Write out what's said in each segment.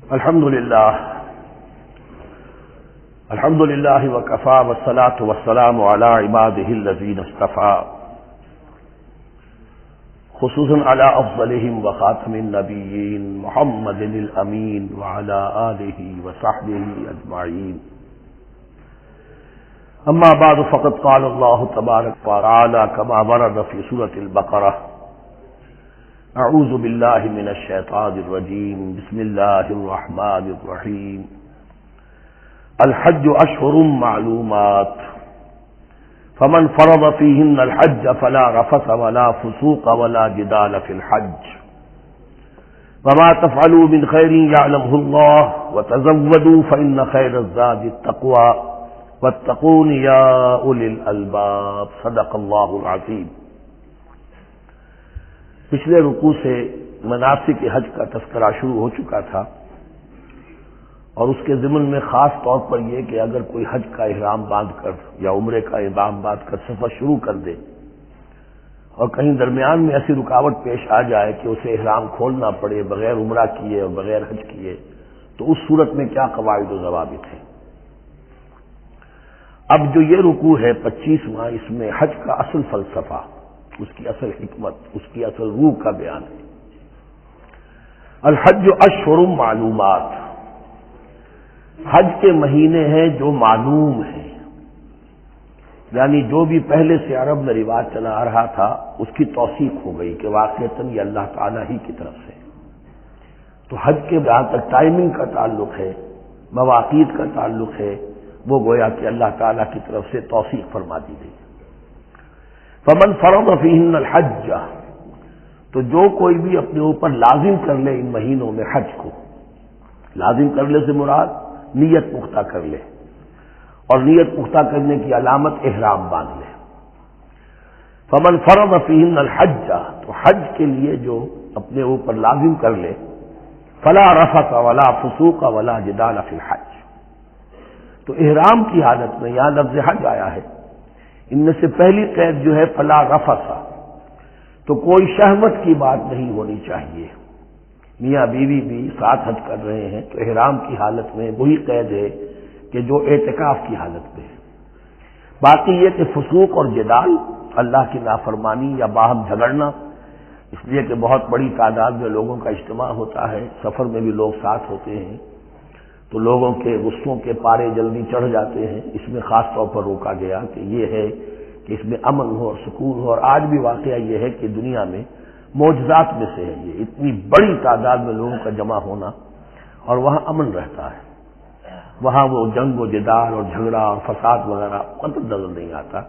الحمد لله وكفى والصلاة والسلام على عباده الذين اصطفى خصوصا على أفضلهم وخاتم النبيين محمد الأمين وعلى آله وصحبه أجمعين. أما بعد فقد قال الله تبارك وتعالى كما ورد في سورة البقرة: اعوذ باللہ من الشیطان الرجیم بسم اللہ الرحمن الرحیم. الحج اشہر معلومات فمن فرض فیہن الحج فلا رفث ولا فسوق ولا جدال فی الحج وما تفعلوا من خیر یعلمہ اللہ وتزودوا فإن خیر الزاد التقوى واتقون یا اولی الالباب. صدق اللہ العظیم. پچھلے رکوع سے مناسک حج کا تذکرہ شروع ہو چکا تھا، اور اس کے ضمن میں خاص طور پر یہ کہ اگر کوئی حج کا احرام باندھ کر یا عمرے کا احرام باندھ کر سفر شروع کر دے اور کہیں درمیان میں ایسی رکاوٹ پیش آ جائے کہ اسے احرام کھولنا پڑے بغیر عمرہ کیے اور بغیر حج کیے، تو اس صورت میں کیا قواعد و ضوابط ہیں. اب جو یہ رکوع ہے 25واں، اس میں حج کا اصل فلسفہ، اس کی اصل حکمت، اس کی اصل روح کا بیان ہے. الحج اشہر معلومات، حج کے مہینے ہیں جو معلوم ہیں، یعنی جو بھی پہلے سے عرب میں رواج چلا آ رہا تھا اس کی توثیق ہو گئی کہ واقعتاً یہ اللہ تعالیٰ ہی کی طرف سے. تو حج کے جہاں تک ٹائمنگ کا تعلق ہے، مواقیت کا تعلق ہے، وہ گویا کہ اللہ تعالیٰ کی طرف سے توثیق فرما دی گئی. فمن فرض فیہن الحج، تو جو کوئی بھی اپنے اوپر لازم کر لے ان مہینوں میں حج کو، لازم کر لے سے مراد نیت پختہ کر لے، اور نیت پختہ کرنے کی علامت احرام باندھ لے. فمن فرض فیہن الحج، تو حج کے لیے جو اپنے اوپر لازم کر لے، فلا رفث ولا فسوق ولا جدال فی الحج. تو احرام کی حالت میں یہاں لفظ حج آیا ہے، ان میں سے پہلی قید جو ہے فلا رفث، تو کوئی شہوت کی بات نہیں ہونی چاہیے. میاں بیوی بھی ساتھ حج کر رہے ہیں تو احرام کی حالت میں وہی قید ہے کہ جو اعتکاف کی حالت میں ہے. باقی یہ کہ فسوق اور جدال، اللہ کی نافرمانی یا باہم جھگڑنا، اس لیے کہ بہت بڑی تعداد میں لوگوں کا اجتماع ہوتا ہے، سفر میں بھی لوگ ساتھ ہوتے ہیں، تو لوگوں کے غصوں کے پارے جلدی چڑھ جاتے ہیں. اس میں خاص طور پر روکا گیا کہ یہ ہے کہ اس میں امن ہو اور سکون ہو. اور آج بھی واقعہ یہ ہے کہ دنیا میں معجزات میں سے ہے یہ اتنی بڑی تعداد میں لوگوں کا جمع ہونا، اور وہاں امن رہتا ہے، وہاں وہ جنگ و جدال اور جھگڑا اور فساد وغیرہ مطلب نظر نہیں آتا.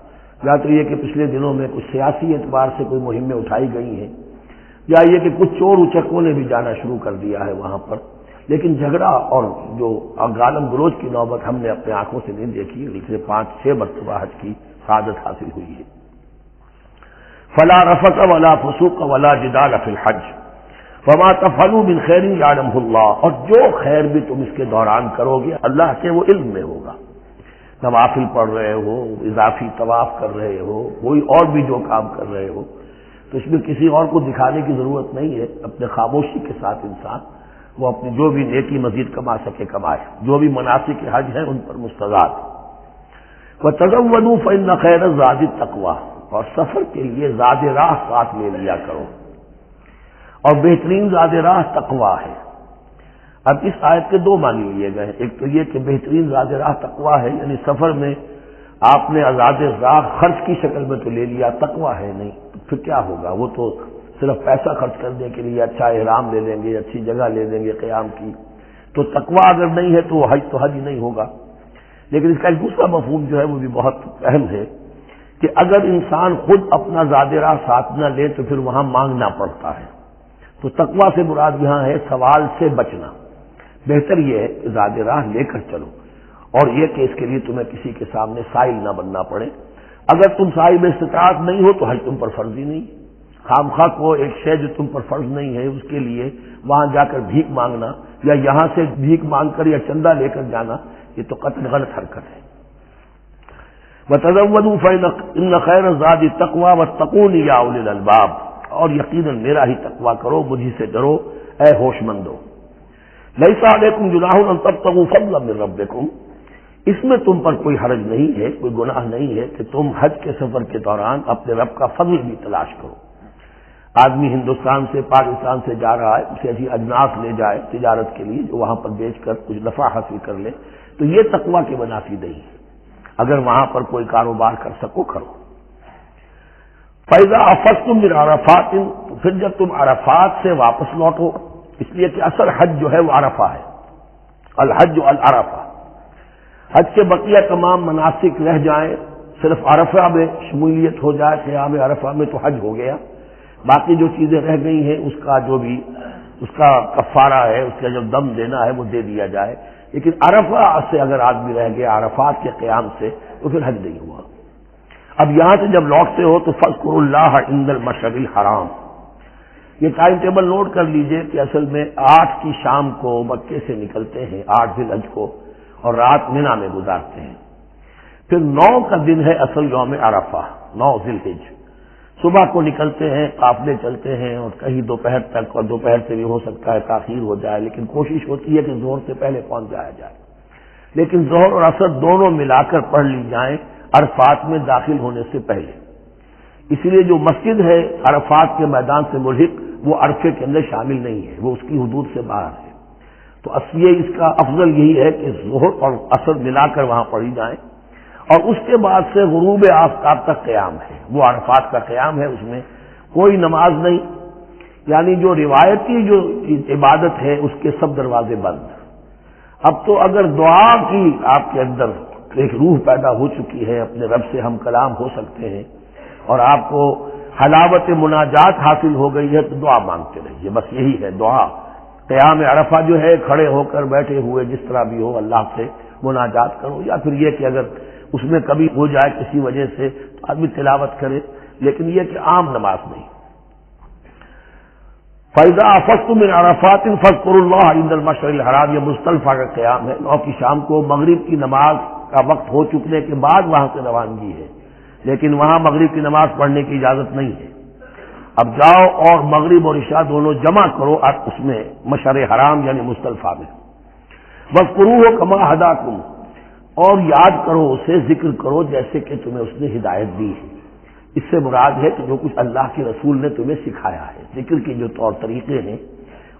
یا تو یہ کہ پچھلے دنوں میں کچھ سیاسی اعتبار سے کوئی مہمیں اٹھائی گئی ہیں، یا یہ کہ کچھ چور اچکوں نے بھی جانا شروع کر دیا ہے وہاں پر، لیکن جھگڑا اور جو گالم گلوچ کی نوبت ہم نے اپنے آنکھوں سے نہیں دیکھی. پچھلے 5-6 مرتبہ حج کی سعادت حاصل ہوئی ہے. فلا رفث ولا فسوق ولا جدال فی الحج وما تفعلوا من خیر یعلمہ اللہ، اور جو خیر بھی تم اس کے دوران کرو گے اللہ کے وہ علم میں ہوگا. نوافل پڑھ رہے ہو، اضافی طواف کر رہے ہو، کوئی اور بھی جو کام کر رہے ہو، تو اس میں کسی اور کو دکھانے کی ضرورت نہیں ہے. اپنے خاموشی کے ساتھ انسان وہ اپنی جو بھی نیکی مزید کما سکے کمائے. جو بھی مناسک حج ہیں ان پر مستضاد. وَتَزَوَّدُوا فَإِنَّ خَيْرَ الزَّادِ التَّقْوَىٰ، اور سفر کے لیے زاد راہ ساتھ لے لیا کرو، اور بہترین زاد راہ تقویٰ ہے. اب اس آیت کے 2 معنی لیے گئے ہیں. ایک تو یہ کہ بہترین زاد راہ تقویٰ ہے، یعنی سفر میں آپ نے زاد راہ خرچ کی شکل میں تو لے لیا، تقویٰ ہے نہیں، تو پھر کیا ہوگا؟ وہ تو صرف پیسہ خرچ کرنے کے لیے اچھا احرام لے لیں گے، اچھی جگہ لے لیں گے قیام کی، تو تقویٰ اگر نہیں ہے تو وہ حج ہی نہیں ہوگا. لیکن اس کا ایک دوسرا مفہوم جو ہے وہ بھی بہت اہم ہے کہ اگر انسان خود اپنا زاد راہ ساتھ نہ لے تو پھر وہاں مانگنا پڑتا ہے. تو تقویٰ سے مراد یہاں ہے سوال سے بچنا. بہتر یہ ہے کہ زاد راہ لے کر چلو، اور یہ کہ اس کے لیے تمہیں کسی کے سامنے سائل نہ بننا پڑے. اگر تم صاحب استطاعت نہیں ہو تو حج تم پر فرض ہی نہیں. خامخواہ کو ایک شے جو تم پر فرض نہیں ہے اس کے لیے وہاں جا کر بھیک مانگنا، یا یہاں سے بھیک مانگ کر یا چندہ لے کر جانا، یہ تو قطعاً غلط حرکت ہے. وَتَزَوَّدُوا فَإِنَّ خَيْرَ الزَّادِ التَّقْوَىٰ وَاتَّقُونِ يَا أُولِي الْأَلْبَابِ، اور یقیناً میرا ہی تقویٰ کرو، مجھ ہی سے ڈرو اے ہوش مندو. لیس علیکم جناح ان تبتغوا فضلا من ربکم، اس میں تم پر کوئی حرج نہیں ہے، کوئی گناہ نہیں ہے کہ تم حج کے سفر کے دوران اپنے رب کا فضل بھی تلاش کرو۔ آدمی ہندوستان سے پاکستان سے جا رہا ہے، اسے ایسی اجناس لے جائے تجارت کے لیے جو وہاں پر بیچ کر کچھ نفع حاصل کر لے، تو یہ تقویٰ کے منافی نہیں ہے۔ اگر وہاں پر کوئی کاروبار کر سکو کرو۔ فَإِذَا أَفَضْتُم مِّنْ عَرَفَاتٍ، تو پھر جب تم عرفات سے واپس لوٹو، اس لیے کہ اصل حج جو ہے وہ عرفہ ہے، الحج العرفہ۔ حج کے بقیہ تمام مناسک رہ جائیں، صرف عرفہ میں شمولیت ہو جائے، قیام عرفہ میں تو حج ہو گیا، باقی جو چیزیں رہ گئی ہیں اس کا جو بھی اس کا کفارہ ہے، اس کا جو دم دینا ہے وہ دے دیا جائے، لیکن عرفہ سے اگر آدمی رہ گیا عرفات کے قیام سے تو پھر حج نہیں ہوا۔ اب یہاں سے جب لوٹتے ہو تو فاذکروا اللہ عند المشعر الحرام، یہ ٹائم ٹیبل نوٹ کر لیجئے کہ اصل میں 8 کی شام کو مکے سے نکلتے ہیں 8 ذی الحج کو، اور رات مینا میں گزارتے ہیں۔ پھر 9 کا دن ہے اصل یوم عرفہ، 9 ذی الحج، صبح کو نکلتے ہیں، قافلے چلتے ہیں اور کہیں دوپہر تک، اور دوپہر سے بھی ہو سکتا ہے تاخیر ہو جائے، لیکن کوشش ہوتی ہے کہ ظہر سے پہلے پہنچ جایا جائے، لیکن ظہر اور عصر دونوں ملا کر پڑھ لی جائیں عرفات میں داخل ہونے سے پہلے۔ اس لیے جو مسجد ہے عرفات کے میدان سے ملحق وہ عرفے کے اندر شامل نہیں ہے، وہ اس کی حدود سے باہر ہے، تو اصلی اس کا افضل یہی ہے کہ ظہر اور عصر ملا کر وہاں پڑھی جائیں، اور اس کے بعد سے غروب آفتاب تک قیام ہے، وہ عرفات کا قیام ہے، اس میں کوئی نماز نہیں، یعنی جو روایتی جو عبادت ہے اس کے سب دروازے بند۔ اب تو اگر دعا کی آپ کے اندر ایک روح پیدا ہو چکی ہے، اپنے رب سے ہم کلام ہو سکتے ہیں اور آپ کو حلاوت مناجات حاصل ہو گئی ہے، تو دعا مانگتے رہیے، بس یہی ہے دعا۔ قیام عرفہ جو ہے کھڑے ہو کر بیٹھے ہوئے جس طرح بھی ہو اللہ سے مناجات کرو، یا پھر یہ کہ اگر اس میں کبھی ہو جائے کسی وجہ سے تو آدمی تلاوت کرے، لیکن یہ کہ عام نماز نہیں۔ فَإِذَا أَفَضْتُم مِّنْ عَرَفَاتٍ فاذكروا اللَّهَ عند المشعر الحرام، یہ مزدلفہ کا قیام ہے، 9 کی شام کو مغرب کی نماز کا وقت ہو چکنے کے بعد وہاں سے روانگی ہے، لیکن وہاں مغرب کی نماز پڑھنے کی اجازت نہیں ہے۔ اب جاؤ اور مغرب اور عشاء دونوں جمع کرو اس میں مشعر حرام یعنی مزدلفہ میں۔ وَاذْكُرُوهُ كَمَا هَدَاكُمْ، اور یاد کرو اسے، ذکر کرو جیسے کہ تمہیں اس نے ہدایت دی ہے۔ اس سے مراد ہے کہ جو کچھ اللہ کے رسول نے تمہیں سکھایا ہے، ذکر کے جو طور طریقے ہیں،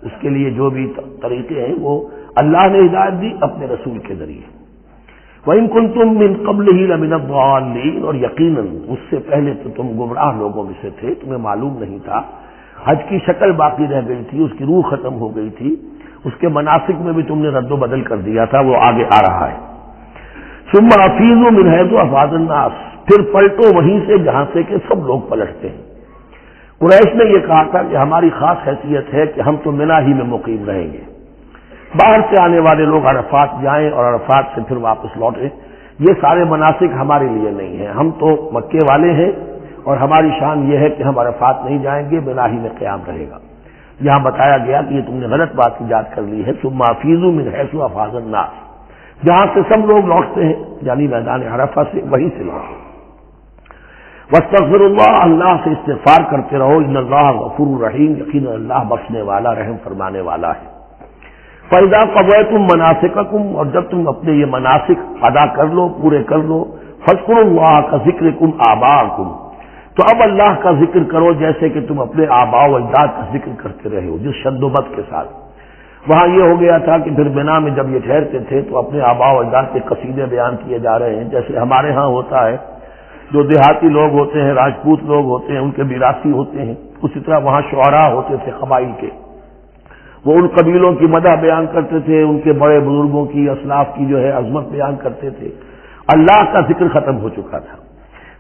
اس کے لیے جو بھی طریقے ہیں وہ اللہ نے ہدایت دی اپنے رسول کے ذریعے۔ وَإِن كُنتُم مِّن قَبْلِهِ لَمِنَ الضَّالِّينَ، اور یقیناً اس سے پہلے تو تم گمراہ لوگوں میں سے تھے، تمہیں معلوم نہیں تھا، حج کی شکل باقی رہ گئی تھی، اس کی روح ختم ہو گئی تھی، اس کے مناسک میں بھی تم نے رد و بدل کر دیا تھا، وہ آگے آ رہا ہے۔ ثم افیضوا من حیث افاض الناس، پھر پلٹو وہیں سے جہاں سے کہ سب لوگ پلٹتے ہیں۔ قریش نے یہ کہا تھا کہ ہماری خاص حیثیت ہے کہ ہم تو منا ہی میں مقیم رہیں گے، باہر سے آنے والے لوگ عرفات جائیں اور عرفات سے پھر واپس لوٹیں، یہ سارے مناسک ہمارے لیے نہیں ہیں، ہم تو مکے والے ہیں اور ہماری شان یہ ہے کہ ہم عرفات نہیں جائیں گے، منا ہی میں قیام رہے گا۔ یہاں بتایا گیا کہ یہ تم نے غلط بات ایجاد کر لی ہے، ثم افیضوا من حیث افاض الناس، جہاں سے سب لوگ لوٹتے ہیں یعنی میدان عرفہ سے، وہیں سے لوٹیں۔ واستغفر اللہ، اللہ سے استغفار کرتے رہو، ان اللہ غفور رحیم، یقینا اللہ بخشنے والا رحم فرمانے والا ہے۔ فَإِذَا قَضَيْتُم مَّنَاسِكَكُمْ، اور جب تم اپنے یہ مناسک ادا کر لو، پورے کر لو، فاذكروا اللہ كذکرکم آباءکم، تو اب اللہ کا ذکر کرو جیسے کہ تم اپنے آباء و اجداد کا ذکر کرتے رہے ہو، جس شد و بد کے ساتھ۔ وہاں یہ ہو گیا تھا کہ پھر بنا میں جب یہ ٹھہرتے تھے تو اپنے آباء و اجداد کے قصیدے بیان کیے جا رہے ہیں، جیسے ہمارے ہاں ہوتا ہے، جو دیہاتی لوگ ہوتے ہیں، راجپوت لوگ ہوتے ہیں، ان کے میراثی ہوتے ہیں، اسی طرح وہاں شعراء ہوتے تھے قبائل کے، وہ ان قبیلوں کی مدح بیان کرتے تھے، ان کے بڑے بزرگوں کی، اسلاف کی جو ہے عظمت بیان کرتے تھے۔ اللہ کا ذکر ختم ہو چکا تھا،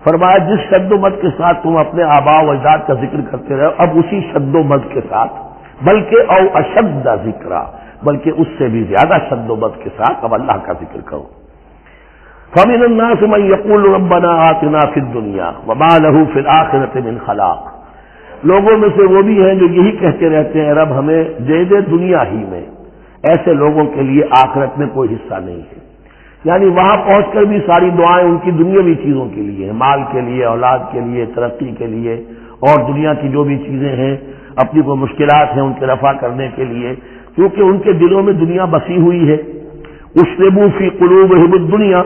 فرمایا جس شد و مد کے ساتھ تم اپنے آباء و اجداد کا ذکر کرتے رہے، اب اسی شد و مد کے ساتھ، بلکہ او اشد ذکرا، بلکہ اس سے بھی زیادہ شد و مد کے ساتھ اب اللہ کا ذکر کرو۔ فَمِنَ النَّاسِ مَن يَقُولُ رَبَّنَا آتِنَا فِي الدُّنْيَا وَمَا لَهُ فِي الْآخِرَةِ مِنْ خَلَاقٍ، لوگوں میں سے وہ بھی ہیں جو یہی کہتے رہتے ہیں رب ہمیں دے دے دنیا ہی میں، ایسے لوگوں کے لیے آخرت میں کوئی حصہ نہیں ہے، یعنی وہاں پہنچ کر بھی ساری دعائیں ان کی دنیاوی چیزوں کے لیے ہیں، مال کے لیے، اولاد کے لیے، ترقی کے لیے، اور دنیا کی جو بھی چیزیں ہیں، اپنی کوئی مشکلات ہیں ان کے رفع کرنے کے لیے، کیونکہ ان کے دلوں میں دنیا بسی ہوئی ہے. اشربوا فی قلوبہم الدنیا،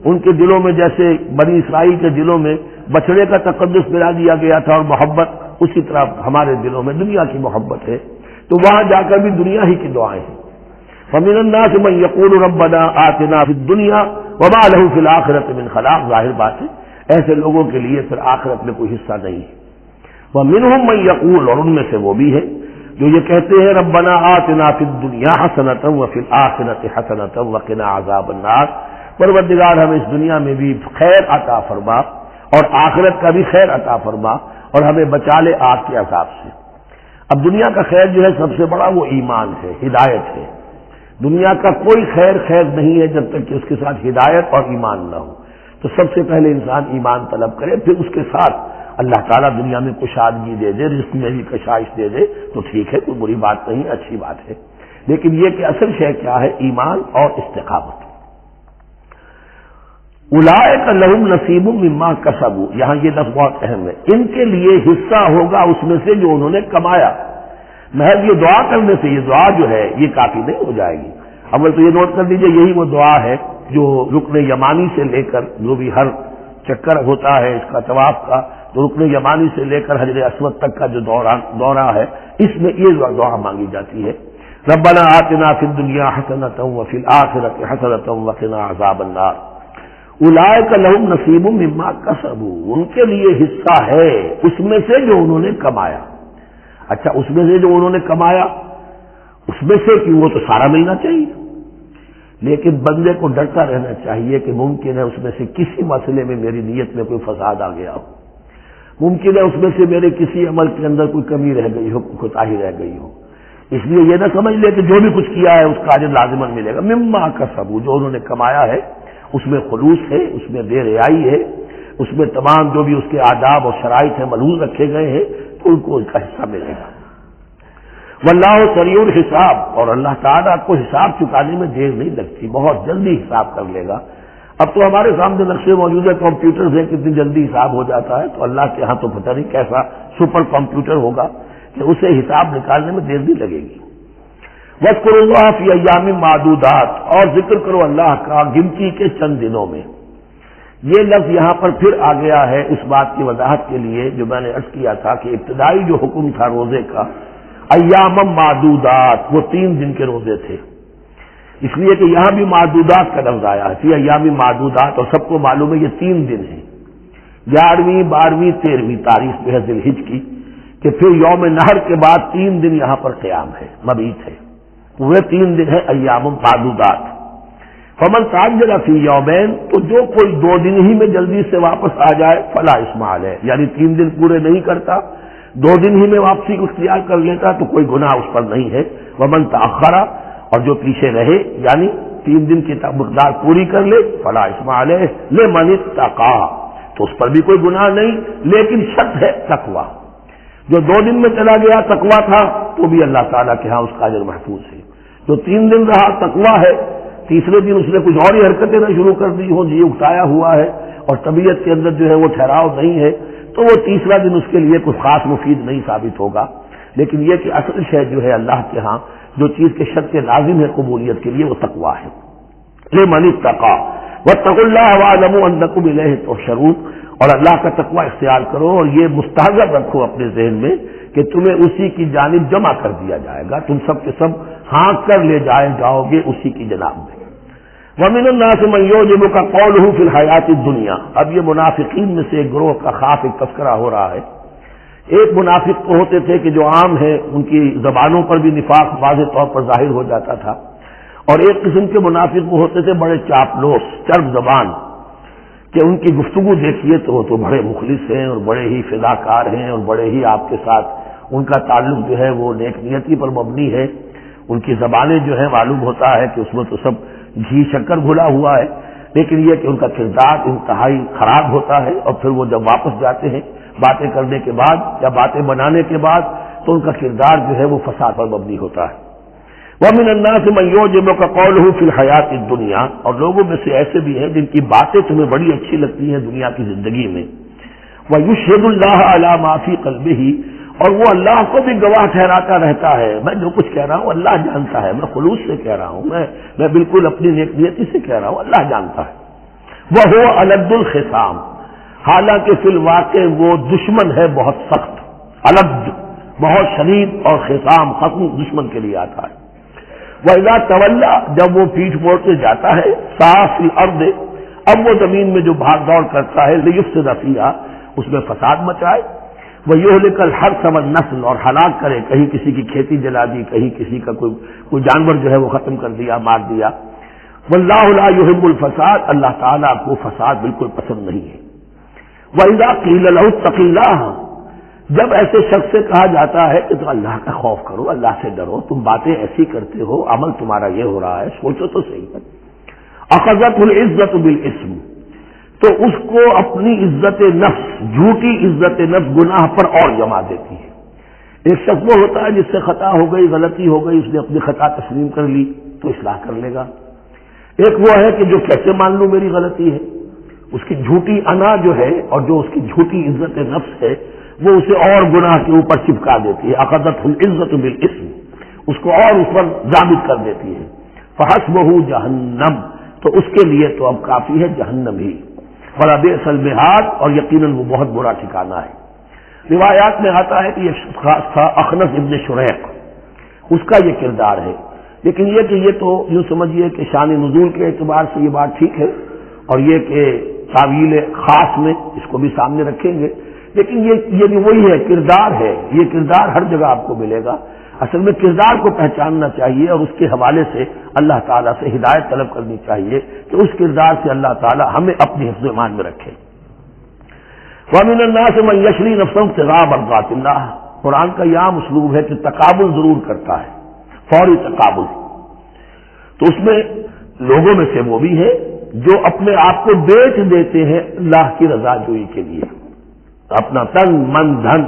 ان کے دلوں میں جیسے بنی اسرائیل کے دلوں میں بچڑے کا تقدس ملا دیا گیا تھا اور محبت، اسی طرح ہمارے دلوں میں دنیا کی محبت ہے، تو وہاں جا کر بھی دنیا ہی کی دعائیں ہیں. فمن الناس من یقول ربنا آتنا فی الدنیا وما له فی الآخرۃ من خلاق. ظاہر بات ہے ایسے لوگوں کے لیے پھر آخرت میں کوئی حصہ نہیں ہے. ومنہم من یقول، اور ان میں سے وہ بھی ہے جو یہ کہتے ہیں ربنا آتنا فی الدنیا حسنۃ وفی الآخرۃ حسنۃ وقنا عذاب النار. پروردگار ہمیں اس دنیا میں بھی خیر عطا فرما اور آخرت کا بھی خیر عطا فرما اور ہمیں بچا لے آگ کے عذاب سے. اب دنیا کا خیر جو ہے سب سے بڑا وہ ایمان ہے، ہدایت ہے. دنیا کا کوئی خیر نہیں ہے جب تک کہ اس کے ساتھ ہدایت اور ایمان نہ ہو. تو سب سے پہلے انسان ایمان طلب کرے، پھر اس کے ساتھ اللہ تعالیٰ دنیا میں کشادگی دے دے، رزق میں بھی کشائش دے دے تو ٹھیک ہے، کوئی بری بات نہیں، اچھی بات ہے. لیکن یہ کہ اصل شے کیا ہے؟ ایمان اور استقامت. اولئک لہم نصیب مما کسبوا، یہاں یہ لفظ بہت اہم ہے. ان کے لیے حصہ ہوگا اس میں سے جو انہوں نے کمایا. محض یہ دعا کرنے سے یہ دعا جو ہے یہ کافی نہیں ہو جائے گی. اول تو یہ نوٹ کر دیجئے یہی وہ دعا ہے جو رکن یمانی سے لے کر جو بھی ہر چکر ہوتا ہے اس کا طواف کا، تو رکن یمانی سے لے کر حجر اسود تک کا جو دورہ ہے اس میں یہ دعا مانگی جاتی ہے ربنا آتنا فی الدنیا حسنۃ وفی الآخرۃ حسنۃ وقنا عذاب النار. اولئک لہم نصیب مما کسبوا، ان کے لیے حصہ ہے اس میں سے جو انہوں نے کمایا. اچھا اس میں سے جو انہوں نے کمایا اس میں سے کہ وہ تو سارا ملنا چاہیے، لیکن بندے کو ڈرتا رہنا چاہیے کہ ممکن ہے اس میں سے کسی مسئلے میں میری نیت میں کوئی فساد آ گیا ہو، ممکن ہے اس میں سے میرے کسی عمل کے اندر کوئی کمی رہ گئی ہو، کوتاہی رہ گئی ہو. اس لیے یہ نہ سمجھ لے کہ جو بھی کچھ کیا ہے اس کا اجر لازماً ملے گا. مما کسبوا، جو انہوں نے کمایا ہے اس میں خلوص ہے، اس میں بے حیائی ہے، اس میں تمام جو بھی اس کے آداب اور شرائط ہیں ملحوظ رکھے گئے ہیں تو ان کو اس کا حصہ ملے گا. واللہ سریع الحساب، اور اللہ تعالیٰ کو حساب چکانے میں دیر نہیں لگتی، بہت جلدی حساب کر لے گا. اب تو ہمارے سامنے نقشے موجود ہے، کمپیوٹرز ہیں، کتنی جلدی حساب ہو جاتا ہے. تو اللہ کے ہاں تو پتہ نہیں کیسا سپر کمپیوٹر ہوگا کہ اسے حساب نکالنے میں دیر نہیں لگے گی. وَاذْكُرُوا اللَّهَ فِي أَيَّامٍ مَّعْدُودَاتٍ، اور ذکر کرو اللہ کا گنتی کے چند دنوں میں. یہ لفظ یہاں پر پھر آ گیا ہے اس بات کی وضاحت کے لیے جو میں نے عرض کیا تھا کہ ابتدائی جو حکم تھا روزے کا ایام معدودات، وہ 3 دن کے روزے تھے. اس لیے کہ یہاں بھی معدودات کا لفظ آیا ہے فی ایام معدودات، اور سب کو معلوم ہے یہ 3 دن ہیں، 11ویں 12ویں 13ویں تاریخ جو ہے ذی الحجہ کی، کہ پھر یوم نحر کے بعد 3 دن یہاں پر قیام ہے، مبیت ہے. پورے 3 دن ہے ایام معدودات. فمن تعجل فی یومین، تو جو کوئی 2 دن ہی میں جلدی سے واپس آ جائے فلا اثم علیہ، یعنی 3 دن پورے نہیں کرتا، 2 دن ہی میں واپسی کو اختیار کر لیتا تو کوئی گناہ اس پر نہیں ہے. ومن تأخر، اور جو پیچھے رہے یعنی 3 دن کی مقدار پوری کر لے فلا اثم علیہ لمن اتقی، تو اس پر بھی کوئی گناہ نہیں، لیکن شرط ہے تقوی. جو 2 دن میں چلا گیا تقوی تھا تو بھی اللہ تعالیٰ کے ہاں اس کا اجر محفوظ ہے. جو 3 دن رہا تقوی ہے، تیسرے دن اس نے کچھ اور ہی حرکتیں نہ شروع کر دی ہوں، جی اکتایا ہوا ہے اور طبیعت کے اندر جو ہے وہ ٹھہراؤ نہیں ہے، تو وہ تیسرا دن اس کے لیے کچھ خاص مفید نہیں ثابت ہوگا. لیکن یہ کہ اصل شے جو ہے اللہ کے ہاں جو چیز کے شرط لازم ہے قبولیت کے لیے وہ تقوی ہے. لمن اتقی واتقوا اللہ واعلموا انکم الیہ تحشرون، اور اللہ کا تقوی اختیار کرو اور یہ مستحضر رکھو اپنے ذہن میں کہ تمہیں اسی کی جانب جمع کر دیا جائے گا، تم سب کے سب ہانک کر لے جاؤ گے اسی کی جناب میں. وَمِنَ النَّاسِ مَن يُعْجِبُكَ قَوْلُهُ فِي الْحَيَاةِ الدُّنْيَا، اب یہ منافقین میں سے ایک گروہ کا خاص ایک تذکرہ ہو رہا ہے. ایک منافق تو ہوتے تھے کہ جو عام ہے ان کی زبانوں پر بھی نفاق واضح طور پر ظاہر ہو جاتا تھا، اور ایک قسم کے منافق وہ ہوتے تھے بڑے چاپلوس چرب زبان، کہ ان کی گفتگو دیکھیے تو وہ تو بڑے مخلص ہیں اور بڑے ہی فداکار ہیں اور بڑے ہی آپ کے ساتھ ان کا تعلق جو ہے وہ نیک نیتی پر مبنی ہے. ان کی زبانیں جو ہے معلوم ہوتا ہے کہ اس میں تو سب گھی شکر گھلا ہوا ہے، لیکن یہ کہ ان کا کردار انتہائی خراب ہوتا ہے. اور پھر وہ جب واپس جاتے ہیں باتیں کرنے کے بعد یا باتیں بنانے کے بعد تو ان کا کردار جو ہے وہ فساد پر مبنی ہوتا ہے. وَمِنَ النَّاسِ مَن يُعْجِبُكَ قَوْلُهُ فِي الْحَيَاةِ الدُّنْيَا، اور لوگوں میں سے ایسے بھی ہیں جن کی باتیں تمہیں بڑی اچھی لگتی ہیں دنیا کی زندگی میں. وَيُشْهِدُ اللَّهَ عَلَى مَا فِي قَلْبِهِ، اور وہ اللہ کو بھی گواہ ٹھہراتا رہتا ہے، میں جو کچھ کہہ رہا ہوں اللہ جانتا ہے، میں خلوص سے کہہ رہا ہوں، میں بالکل اپنی نیک نیتی سے کہہ رہا ہوں، اللہ جانتا ہے۔ وہ الد الخصام، حالانکہ فی الواقع وہ دشمن ہے بہت سخت، الد بہت شدید، اور خصام خصم دشمن کے لیے آتا ہے۔ وَإِذَا تَوَلَّى، جب وہ پیٹھ موڑ کے جاتا ہے، سعى فِي الْأَرْضِ، اب وہ زمین میں جو بھاگ دوڑ کرتا ہے، لِيُفْسِدَ فِيهَا، اس میں فساد مچائے، وَيُهْلِكَ الْحَرْثَ وَالنَّسْلَ، اور ہلاک کرے، کہیں کسی کی کھیتی جلا دی، کہیں کسی کا کوئی جانور جو ہے وہ ختم کر دیا، مار دیا۔ وَاللَّهُ لَا يُحِبُّ الْفَسَادَ، اللہ تعالیٰ کو فساد بالکل پسند نہیں ہے۔ وَإِذَا قِيلَ لَهُ اتَّقِ اللَّهَ، جب ایسے شخص سے کہا جاتا ہے کہ تو اللہ کا خوف کرو، اللہ سے ڈرو، تم باتیں ایسی کرتے ہو، عمل تمہارا یہ ہو رہا ہے، سوچو تو صحیح ہے۔ اخذت العزت بالاسم، تو اس کو اپنی عزت نفس، جھوٹی عزت نفس گناہ پر اور جما دیتی ہے۔ ایک شخص وہ ہوتا ہے جس سے خطا ہو گئی، غلطی ہو گئی، اس نے اپنی خطا تسلیم کر لی تو اصلاح کر لے گا۔ ایک وہ ہے کہ جو کیسے مان لوں میری غلطی ہے، اس کی جھوٹی انا جو ہے اور جو اس کی جھوٹی عزت نفس ہے وہ اسے اور گناہ کے اوپر چپکا دیتی ہے۔ اخذت العزت بالاسم، اس کو اور اس پر ضابط کر دیتی ہے۔ فحسبہ جہنم، تو اس کے لیے تو اب کافی ہے جہنم ہی۔ ولبئس المہاد، اور یقیناً وہ بہت برا ٹھکانہ ہے۔ روایات میں آتا ہے کہ یہ خاص تھا اخنس ابن شریق، اس کا یہ کردار ہے، لیکن یہ تو یوں سمجھیے کہ شان نزول کے اعتبار سے یہ بات ٹھیک ہے، اور یہ کہ تعویل خاص میں اس کو بھی سامنے رکھیں گے، لیکن یہ بھی وہی ہے، کردار ہے، یہ کردار ہر جگہ آپ کو ملے گا۔ اصل میں کردار کو پہچاننا چاہیے اور اس کے حوالے سے اللہ تعالیٰ سے ہدایت طلب کرنی چاہیے کہ اس کردار سے اللہ تعالیٰ ہمیں اپنی حفظ ایمان میں رکھے۔ وَمِنَ النَّاسِ مَن يَشْرِي نَفْسَهُ ابْتِغَاءَ مَرْضَاتِ اللَّهِ، قرآن کا یہ عام اسلوب ہے کہ تقابل ضرور کرتا ہے، فوری تقابل، تو اس میں لوگوں میں سے وہ بھی ہے جو اپنے آپ کو بیچ دیتے ہیں اللہ کی رضا جوئی کے لیے، اپنا تن من دھن،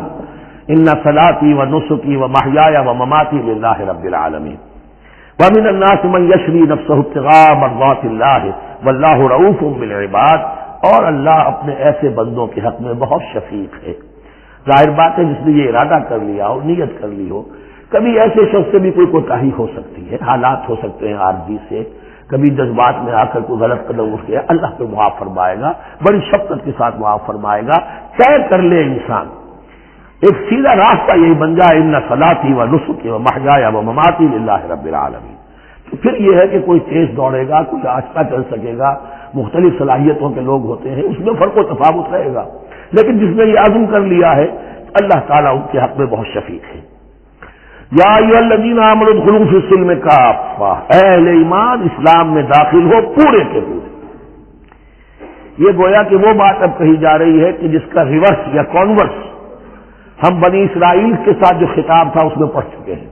ان صلاتی و نسکی و محیای و مماتی للہ رب العالمین۔ ومن الناس من یشری نفسہ ابتغاء مرضات اللہ واللہ رؤوف بالعباد، اور اللہ اپنے ایسے بندوں کے حق میں بہت شفیق ہے۔ ظاہر بات ہے جس نے یہ ارادہ کر لیا ہو، نیت کر لی ہو، کبھی ایسے شخص سے بھی کوئی کوتاہی ہو سکتی ہے، حالات ہو سکتے ہیں عارضی سے، کبھی جذبات میں آ کر کوئی غلط قدم اٹھ گیا، اللہ پہ معاف فرمائے گا، بڑی شفقت کے ساتھ معاف فرمائے گا۔ طے کر لے انسان، ایک سیدھا راستہ یہی بن جائے، ان صلاتی و نسکی و محیای و مماتی للہ رب العالمین، تو پھر یہ ہے کہ کوئی تیز دوڑے گا، کوئی آہستہ چل سکے گا، مختلف صلاحیتوں کے لوگ ہوتے ہیں، اس میں فرق و تفاوت رہے گا، لیکن جس نے یہ عزم کر لیا ہے اللہ تعالیٰ ان کے حق میں بہت شفیق ہے۔ یا ایھا الذین آمنوا ادخلوا فی السلم کافہ، اے اہل ایمان اسلام میں داخل ہو پورے کے پورے۔ یہ گویا کہ وہ بات اب کہی جا رہی ہے کہ جس کا ریورس یا کانورس ہم بنی اسرائیل کے ساتھ جو خطاب تھا اس میں پڑھ چکے ہیں۔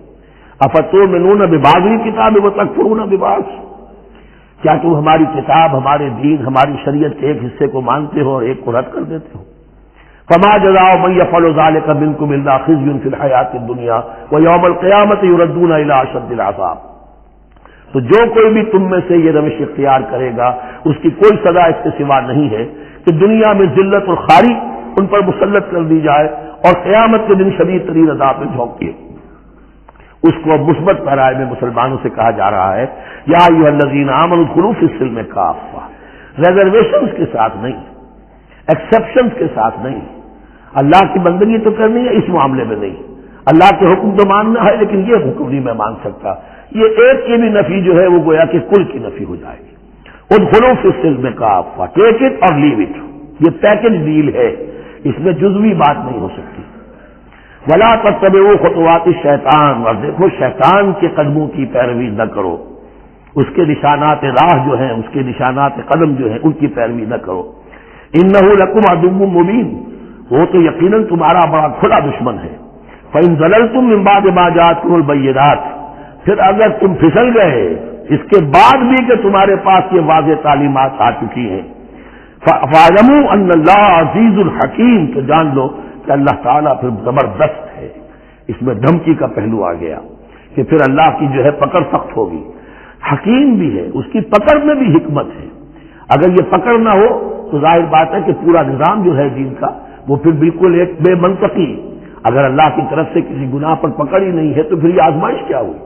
افتؤمنون ببعض الکتاب وتکفرون ببعض، کیا تم ہماری کتاب، ہمارے دین، ہماری شریعت کے ایک حصے کو مانتے ہو اور ایک کو رد کر دیتے ہو؟ فما جزاء من يفعل ذلك منكم الا خزي في الحياة الدنيا ويوم القيامة يردون الى اشد العذاب، تو جو کوئی بھی تم میں سے یہ روش اختیار کرے گا اس کی کوئی سزا اس کے سوا نہیں ہے کہ دنیا میں ذلت اور خواری ان پر مسلط کر دی جائے اور قیامت کے دن شدید ترین عذاب میں جھونکے۔ اس کو اب مثبت پیرائے میں مسلمانوں سے کہا جا رہا ہے یا ایھا الذین آمنوا ادخلوا فی السلم کافہ، ریزرویشنز کے ساتھ نہیں، ایکسیپشنز کے ساتھ نہیں، اللہ کی بندگی تو کرنی ہے، اس معاملے میں نہیں، اللہ کے حکم تو ماننا ہے لیکن یہ حکم نہیں میں مان سکتا، یہ ایک کی بھی نفی جو ہے وہ گویا کہ کل کی نفی ہو جائے گی۔ ادخلوا فی السلم کافہ، ٹیک اٹ اور لیو اٹ، یہ پیکج ڈیل ہے، اس میں جزوی بات نہیں ہو سکتی۔ ولا تتبعوا خطوات الشیطان، اور دیکھو شیطان کے قدموں کی پیروی نہ کرو، اس کے نشانات راہ جو ہیں، اس کے نشانات قدم جو ہیں ان کی پیروی نہ کرو۔ انہ لکم عدو مبین، وہ تو یقیناً تمہارا بڑا کھلا دشمن ہے۔ فإن ضللتم من بعد ما جاءتكم البینات، پھر اگر تم پھسل گئے اس کے بعد بھی کہ تمہارے پاس یہ واضح تعلیمات آ چکی ہیں، فاعلموا ان اللہ عزیز الحکیم، تو جان لو کہ اللہ تعالیٰ پھر زبردست ہے۔ اس میں دھمکی کا پہلو آ گیا کہ پھر اللہ کی جو ہے پکڑ سخت ہوگی، حکیم بھی ہے، اس کی پکڑ میں بھی حکمت ہے۔ اگر یہ پکڑ نہ ہو تو ظاہر بات ہے کہ پورا نظام جو ہے دین کا وہ پھر بالکل ایک بے منطقی اگر اللہ کی طرف سے کسی گناہ پر پکڑ ہی نہیں ہے تو پھر یہ آزمائش کیا ہوئی؟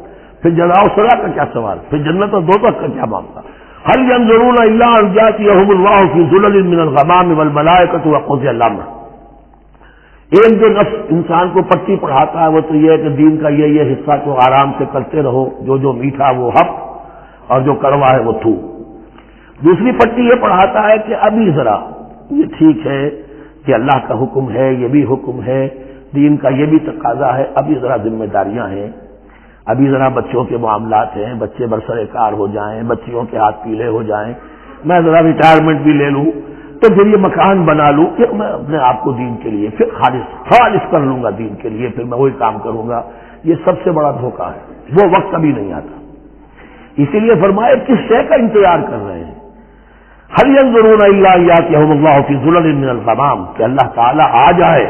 پھر جزا و سزا کا کیا سوال؟ پھر جنت اور دوزخ کا کیا معاملہ؟ هل ينظرون الا ان ياتيهم الله في ظلل من الغمام والملائكة وقضي الامر۔ ایک جو نفس انسان کو پٹی پڑھاتا ہے وہ تو یہ ہے کہ دین کا یہ حصہ کو آرام سے کرتے رہو، جو میٹھا وہ حق اور جو کڑوا ہے وہ تھو۔ دوسری پٹی یہ پڑھاتا ہے کہ ابھی ذرا یہ ٹھیک ہے کہ اللہ کا حکم ہے، یہ بھی حکم ہے، دین کا یہ بھی تقاضا ہے، ابھی ذرا ذمہ داریاں ہیں، ابھی ذرا بچوں کے معاملات ہیں، بچے برسر کار ہو جائیں، بچیوں کے ہاتھ پیلے ہو جائیں، میں ذرا ریٹائرمنٹ بھی لے لوں تو پھر یہ مکان بنا لوں، پھر میں اپنے آپ کو دین کے لیے پھر خالص کر لوں گا، دین کے لیے پھر میں وہی کام کروں گا۔ یہ سب سے بڑا دھوکہ ہے، وہ وقت کبھی نہیں آتا۔ اسی لیے فرمایا کس شے کا انتظار کر رہے ہیں؟ هل ينظرون الا ان ياتيهم الله في ظلل من الغمام، کہ اللہ تعالیٰ آ جائے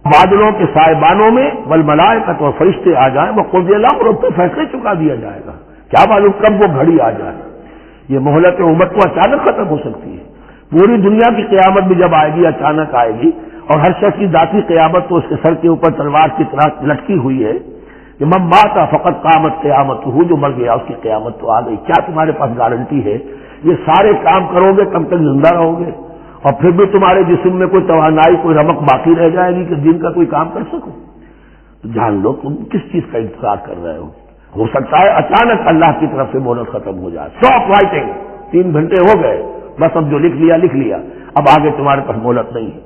بادلوں کے سائبانوں میں، والملائکۃ اور فرشتے آ جائیں، وقضی الامر، تو فیصلے چکا دیا جائے گا۔ کیا معلوم کب وہ گھڑی آ جائے۔ یہ مہلت امت کو اچانک ختم ہو سکتی ہے، پوری دنیا کی قیامت بھی جب آئے گی اچانک آئے گی، اور ہر شخص کی ذاتی قیامت تو اس کے سر کے اوپر تلوار کی طرح لٹکی ہوئی ہے کہ من مات فقط قامت قیامتہ، جو مر گیا اس کی قیامت تو آ گئی۔ کیا تمہارے پاس گارنٹی ہے یہ سارے کام کرو گے تب تک زندہ رہو گے اور پھر بھی تمہارے جسم میں کوئی توانائی، کوئی رمق باقی رہ جائے گی کہ دین کا کوئی کام کر سکو؟ تو جان لو تم کس چیز کا انتظار کر رہے ہو سکتا ہے اچانک اللہ کی طرف سے مہلت ختم ہو جائے، اسٹاپ رائٹنگ، 3 گھنٹے ہو گئے، بس اب جو لکھ لیا، اب آگے تمہارے پاس مہلت نہیں ہے۔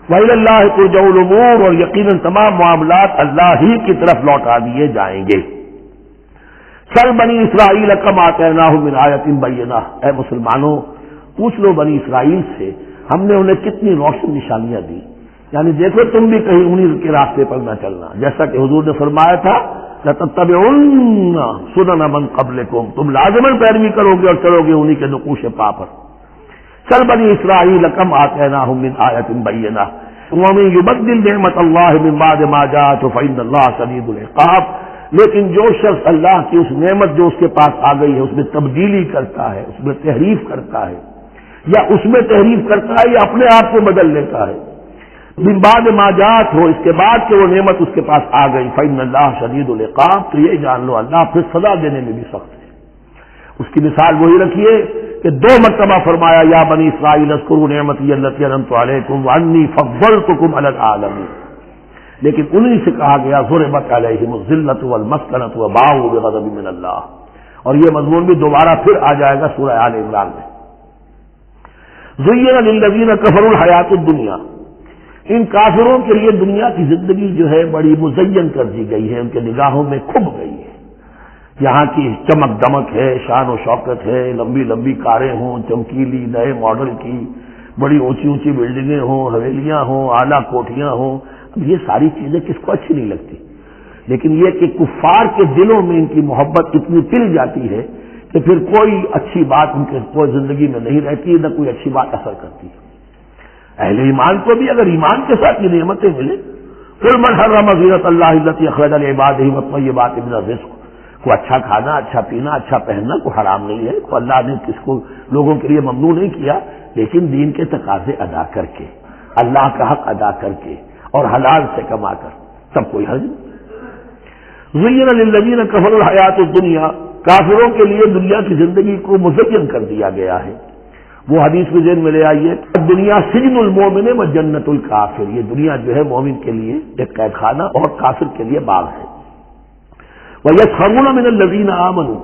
وَإِلَى اللَّهِ تُرْجَعُ الْأُمُورُ، اور یقیناً تمام معاملات اللہ ہی کی طرف لوٹا دیے جائیں گے۔ سل بنی اسرائیل کم آتیناہم من آیۃ بینہ، اے مسلمانوں پوچھ لو بنی اسرائیل سے ہم نے انہیں کتنی روشن نشانیاں دی، یعنی دیکھو تم بھی کہیں انہی کے راستے پر نہ چلنا، جیسا کہ حضور نے فرمایا تھا لَتَتَّبِعُنَّ سُنَنَ مَن قَبْلِكُمْ، تم لازماً پیروی کرو گے اور چلو گے انہی کے نقوش پا پر۔ سل بنی اسرائیل کم آتیناہم من آیۃ بینہ وَمَن یُبَدِّلْ نِعْمَتَ اللَّهِ مِن بَعْدِ مَا جَاءَتْهُ فَإِنَّ اللَّهَ شَدِیدُ الْعِقَابِ، لیکن جو شخص اللہ کی اس نعمت جو اس کے پاس آ گئی ہے اس میں تبدیلی کرتا ہے، اس میں تحریف کرتا ہے، یا اس میں تحریف کرتا ہے یا اپنے آپ کو بدل لیتا ہے، من بعد ما جاءت ہو، اس کے بعد کہ وہ نعمت اس کے پاس آ گئی، فإن اللہ شدید العقاب، تو یہ جان لو اللہ پھر سزا دینے میں بھی سخت ہے۔ اس کی مثال وہی رکھیے کہ 2 مرتبہ فرمایا یا بنی اسرائیل اذکروا نعمتی التي انعمت علیکم وانی فضلتکم علی العالمین، لیکن انہی سے کہا گیا ضربت علیہم الذلۃ والمسکنۃ وباؤوا بغضب من اللہ، اور یہ مضمون بھی دوبارہ پھر آ جائے گا سورہ آل عمران میں۔ زین للذین کفروا الحیات الدنیا، ان کافروں کے لیے دنیا کی زندگی جو ہے بڑی مزین کر دی گئی ہے، ان کے نگاہوں میں کھب گئی ہے، یہاں کی چمک دمک ہے، شان و شوکت ہے، لمبی لمبی کاریں ہوں چمکیلی نئے ماڈل کی، بڑی اونچی اونچی بلڈنگیں ہوں، حویلیاں ہوں، اعلیٰ کوٹھیاں ہوں، اب یہ ساری چیزیں کس کو اچھی نہیں لگتی، لیکن یہ کہ کفار کے دلوں میں ان کی محبت اتنی پل جاتی ہے کہ پھر کوئی اچھی بات ان کے کوئی زندگی میں نہیں رہتی، نہ کوئی اچھی بات اثر کرتی ہے۔ اہل ایمان کو بھی اگر ایمان کے ساتھ یہ نعمتیں ملیں، قل من حرم زینۃ اللہ التی اخرج لعبادہ والطیبات من الرزق، کو اچھا کھانا، اچھا پینا، اچھا پہننا کو حرام نہیں ہے، کو اللہ نے کس کو لوگوں کے لیے ممنوع نہیں کیا، لیکن دین کے تقاضے ادا کر کے، اللہ کا حق ادا کر کے اور حلال سے کما کر، تب کوئی حرج نہیں۔ زین للذین کفروا الحیات الدنیا، کافروں کے لیے دنیا کی زندگی کو مزین کر دیا گیا ہے۔ وہ حدیث بھی ذہن میں لے آئیے، دنیا سجن المومن و جنت الکافر، یہ دنیا جو ہے مومن کے لیے ایک قید خانہ اور کافر کے لیے باغ ہے۔ وَيَسْخَرُونَ مِنَ الَّذِينَ آمَنُوا،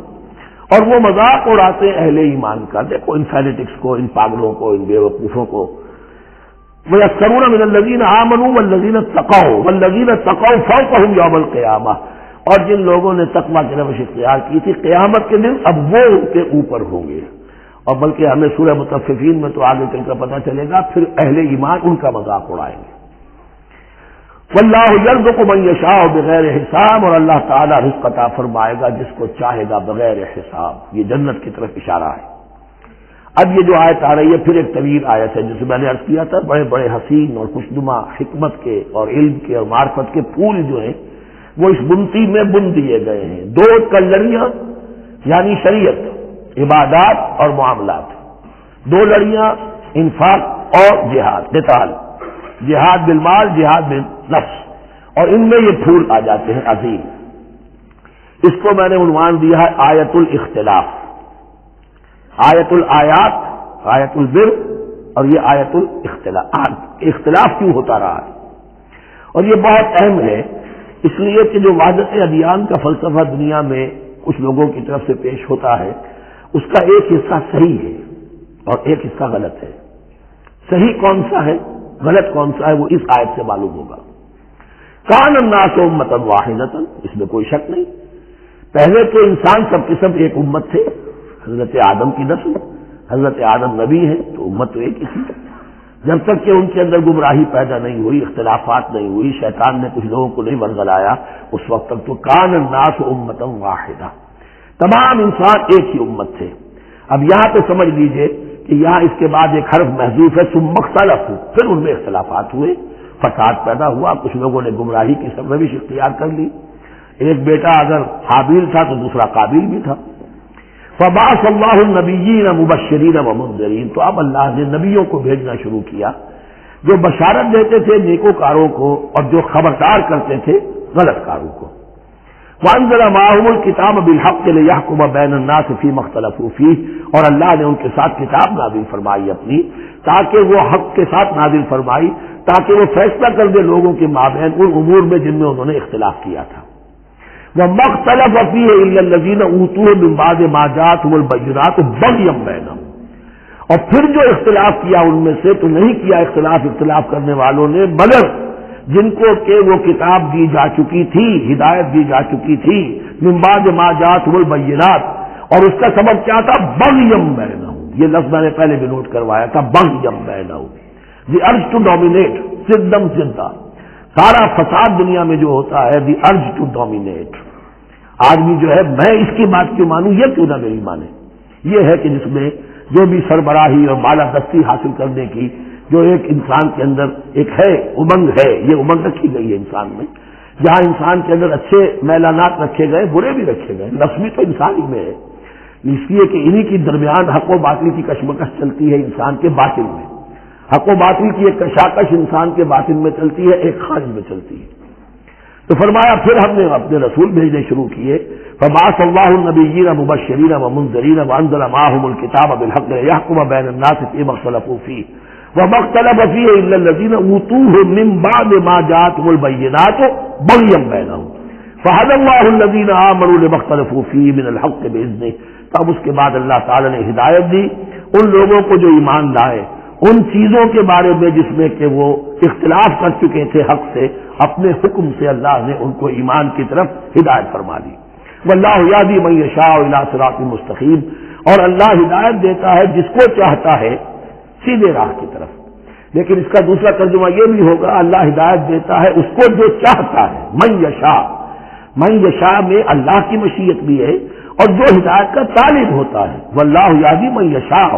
اور وہ مذاق اڑاتے ہیں اہل ایمان کا، دیکھو ان فینیٹکس کو، ان پاگلوں کو، ان بیوقوفوں کو۔ وَيَسْخَرُونَ مِنَ الَّذِينَ آمَنُوا وَالَّذِينَ اتَّقَوْا وَالَّذِينَ اتَّقَوْا فَوْقَهُمْ يَوْمَ الْقِيَامَةِ، اور جن لوگوں نے تقویٰ کی روش اختیار کی تھی قیامت کے دن اب وہ ان کے اوپر ہوں گے، اور بلکہ ہمیں سورہ مطففین میں تو آگے چل کر پتہ چلے گا پھر اہل ایمان ان کا مذاق اڑائیں گے۔ واللہ یرزق من یشاء بغیر حساب، اور اللہ تعالیٰ رزق عطا فرمائے گا جس کو چاہے گا بغیر حساب، یہ جنت کی طرف اشارہ ہے۔ اب یہ جو آیت آ رہی ہے پھر ایک طویل آیت ہے، جسے میں نے عرض کیا تھا بڑے بڑے حسین اور خوشنما حکمت کے اور علم کے اور معرفت کے پھول جو ہیں وہ اس بنتی میں بن دیے گئے ہیں۔ 2 کلڑیاں یعنی شریعت، عبادات اور معاملات، 2 لڑیاں انفاق اور جہاد قتال، جہاد بالمال، جہاد بالنفس، اور ان میں یہ پھول آ جاتے ہیں عظیم۔ اس کو میں نے عنوان دیا ہے آیت الاختلاف، آیت الآیات، آیت البر، اور یہ آیت الاختلاف۔ اختلاف کیوں ہوتا رہا ہے؟ اور یہ بہت اہم ہے، اس لیے کہ جو وحدت ادیان کا فلسفہ دنیا میں کچھ لوگوں کی طرف سے پیش ہوتا ہے، اس کا ایک حصہ صحیح ہے اور ایک حصہ غلط ہے۔ صحیح کون سا ہے، غلط کون سا ہے، وہ اس آیت سے معلوم ہوگا۔ کان الناس امۃ واحدۃ، اس میں کوئی شک نہیں، پہلے تو انسان سب کے سب ایک امت تھے، حضرت آدم کی نسل، حضرت آدم نبی ہیں تو امت تو ایک ہی تھی، جب تک کہ ان کے اندر گمراہی پیدا نہیں ہوئی، اختلافات نہیں ہوئی، شیطان نے کچھ لوگوں کو نہیں ورگلایا، اس وقت تک تو کان الناس امۃ واحدہ، تمام انسان ایک ہی امت تھے۔ اب یہاں پہ سمجھ لیجئے کہ یہاں اس کے بعد ایک حرف محذوف ہے، ثم اختلفوا، پھر ان میں اختلافات ہوئے، فساد پیدا ہوا، کچھ لوگوں نے گمراہی کی سرنوشت اختیار کر لی، ایک بیٹا اگر حابیل تھا تو دوسرا قابیل بھی تھا۔ فبعث اللہ النبیین مبشرین ومنذرین، تو اب اللہ نے نبیوں کو بھیجنا شروع کیا جو بشارت دیتے تھے نیکوکاروں کو اور جو خبردار کرتے تھے غلط کاروں کو۔ وانزل معهم الکتاب بالحق لیحکم بین الناس فیما اختلفوا فیہ، اور اللہ نے ان کے ساتھ کتاب نازل فرمائی اپنی، تاکہ وہ حق کے ساتھ نازل فرمائی، تاکہ وہ فیصلہ کر دے لوگوں کے مابین ان امور میں جن میں انہوں نے اختلاف کیا تھا۔ وَمَا اخْتَلَفَ فِيهِ إِلَّا الَّذِينَ أُوتُوهُ مِن بَعْدِ مَا جَاءَتْهُمُ الْبَيِّنَاتُ بَغْيًا بَيْنَهُمْ، اور پھر جو اختلاف کیا ان میں سے تو نہیں کیا اختلاف کرنے والوں نے مگر جن کو کہ وہ کتاب دی جا چکی تھی، ہدایت دی جا چکی تھی، من بعد ما جاءتهم البینات، اور اس کا سبب کیا تھا، بغیم بینہم، یہ لفظ میں نے پہلے بھی نوٹ کروایا تھا، بغیم بینہم، دی ارج ٹو ڈومینیٹ، سدم سدہ، سارا فساد دنیا میں جو ہوتا ہے، دی ارج ٹو ڈومینیٹ، آدمی جو ہے میں اس کی بات کیوں مانوں، یہ کیوں نہ میری مانے، یہ ہے کہ جس میں جو بھی سربراہی اور بالادستی حاصل کرنے کی جو ایک انسان کے اندر ایک ہے امنگ ہے، یہ امنگ رکھی گئی ہے انسان میں، جہاں انسان کے اندر اچھے میلانات رکھے گئے، برے بھی رکھے گئے، نفس بھی تو انسان ہی میں ہے، اس لیے کہ انہی کی درمیان حق و باطل کی کشمکش چلتی ہے انسان کے باطن میں، حق و باطل کی ایک کشاکش انسان کے باطن میں چلتی ہے، ایک خارج میں چلتی ہے۔ تو فرمایا پھر ہم نے اپنے رسول بھیجنے شروع کیے، فبعث اللہ النبیین مبشرین ومنذرین وانزل معهم الکتاب بالحق لیحکم بین الناس فیما اختلفوا فیہ وما اختلف فیہ الا الذین اوتوہ من بعد ما جاءتهم البینات بغیا بینہم فہدی اللہ الذین آمنوا لما اختلفوا فیہ من الحق باذنہ، تب اس کے بعد اللہ تعالی نے ہدایت دی ان لوگوں کو جو ایمان لائے ان چیزوں کے بارے میں جس میں کہ وہ اختلاف کر چکے تھے حق سے، اپنے حکم سے اللہ نے ان کو ایمان کی طرف ہدایت فرما دی۔ واللہ یہدی من یشاء الی صراط مستقیم، اور اللہ ہدایت دیتا ہے جس کو چاہتا ہے سیدھے راہ کی طرف۔ لیکن اس کا دوسرا ترجمہ یہ بھی ہوگا اللہ ہدایت دیتا ہے اس کو جو چاہتا ہے، من یشاء، من یشاء میں اللہ کی مشیت بھی ہے اور جو ہدایت کا طالب ہوتا ہے، واللہ یہدی من یشاء،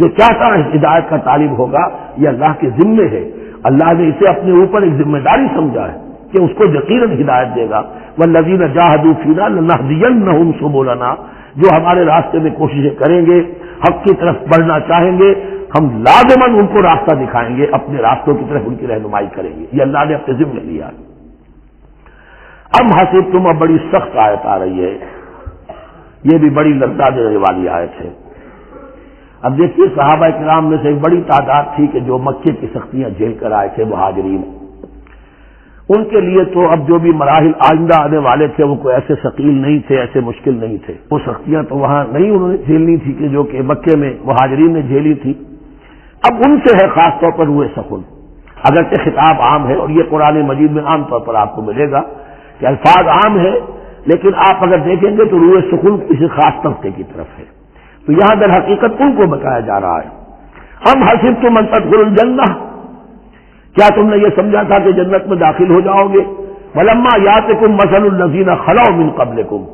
جو چاہتا ہے ہدایت کا طالب ہوگا، یہ اللہ کے ذمے ہے، اللہ نے اسے اپنے اوپر ایک ذمہ داری سمجھا ہے کہ اس کو یقیناً ہدایت دے گا۔ والذین جاہدوا فینا لنہدینہم سبلنا، جو ہمارے راستے میں کوششیں کریں گے، حق کی طرف بڑھنا چاہیں گے، ہم لازماً ان کو راستہ دکھائیں گے، اپنے راستوں کی طرف ان کی رہنمائی کریں گے، یہ اللہ نے اپنے ذمہ لیا ہے۔ اب حسب تم، اب بڑی سخت آیت آ رہی ہے، یہ بھی بڑی لذت دینے والی آیت ہے۔ اب دیکھیے صحابہ کرام میں سے ایک بڑی تعداد تھی کہ جو مکے کی سختیاں جھیل کر آئے تھے، مہاجرین، ان کے لیے تو اب جو بھی مراحل آئندہ آنے والے تھے وہ کوئی ایسے ثقیل نہیں تھے، ایسے مشکل نہیں تھے، وہ سختیاں تو وہاں نہیں انہوں نے جھیلنی تھی کہ جو کہ مکے میں مہاجرین نے جھیلی تھی۔ اب ان سے ہے خاص طور پر روئے سخن، اگرچہ خطاب عام ہے اور یہ قرآن مجید میں عام طور پر آپ کو ملے گا کہ الفاظ عام ہے، لیکن آپ اگر دیکھیں گے تو روئے سخن کسی خاص طبقے کی طرف ہے، تو یہاں در حقیقت ان کو بتایا جا رہا ہے۔ ام حسبتم ان تدخلوا الجنہ، کیا تم نے یہ سمجھا تھا کہ جنت میں داخل ہو جاؤ گے؟ ولما یاتکم مثل الذین خلوا من قبلکم،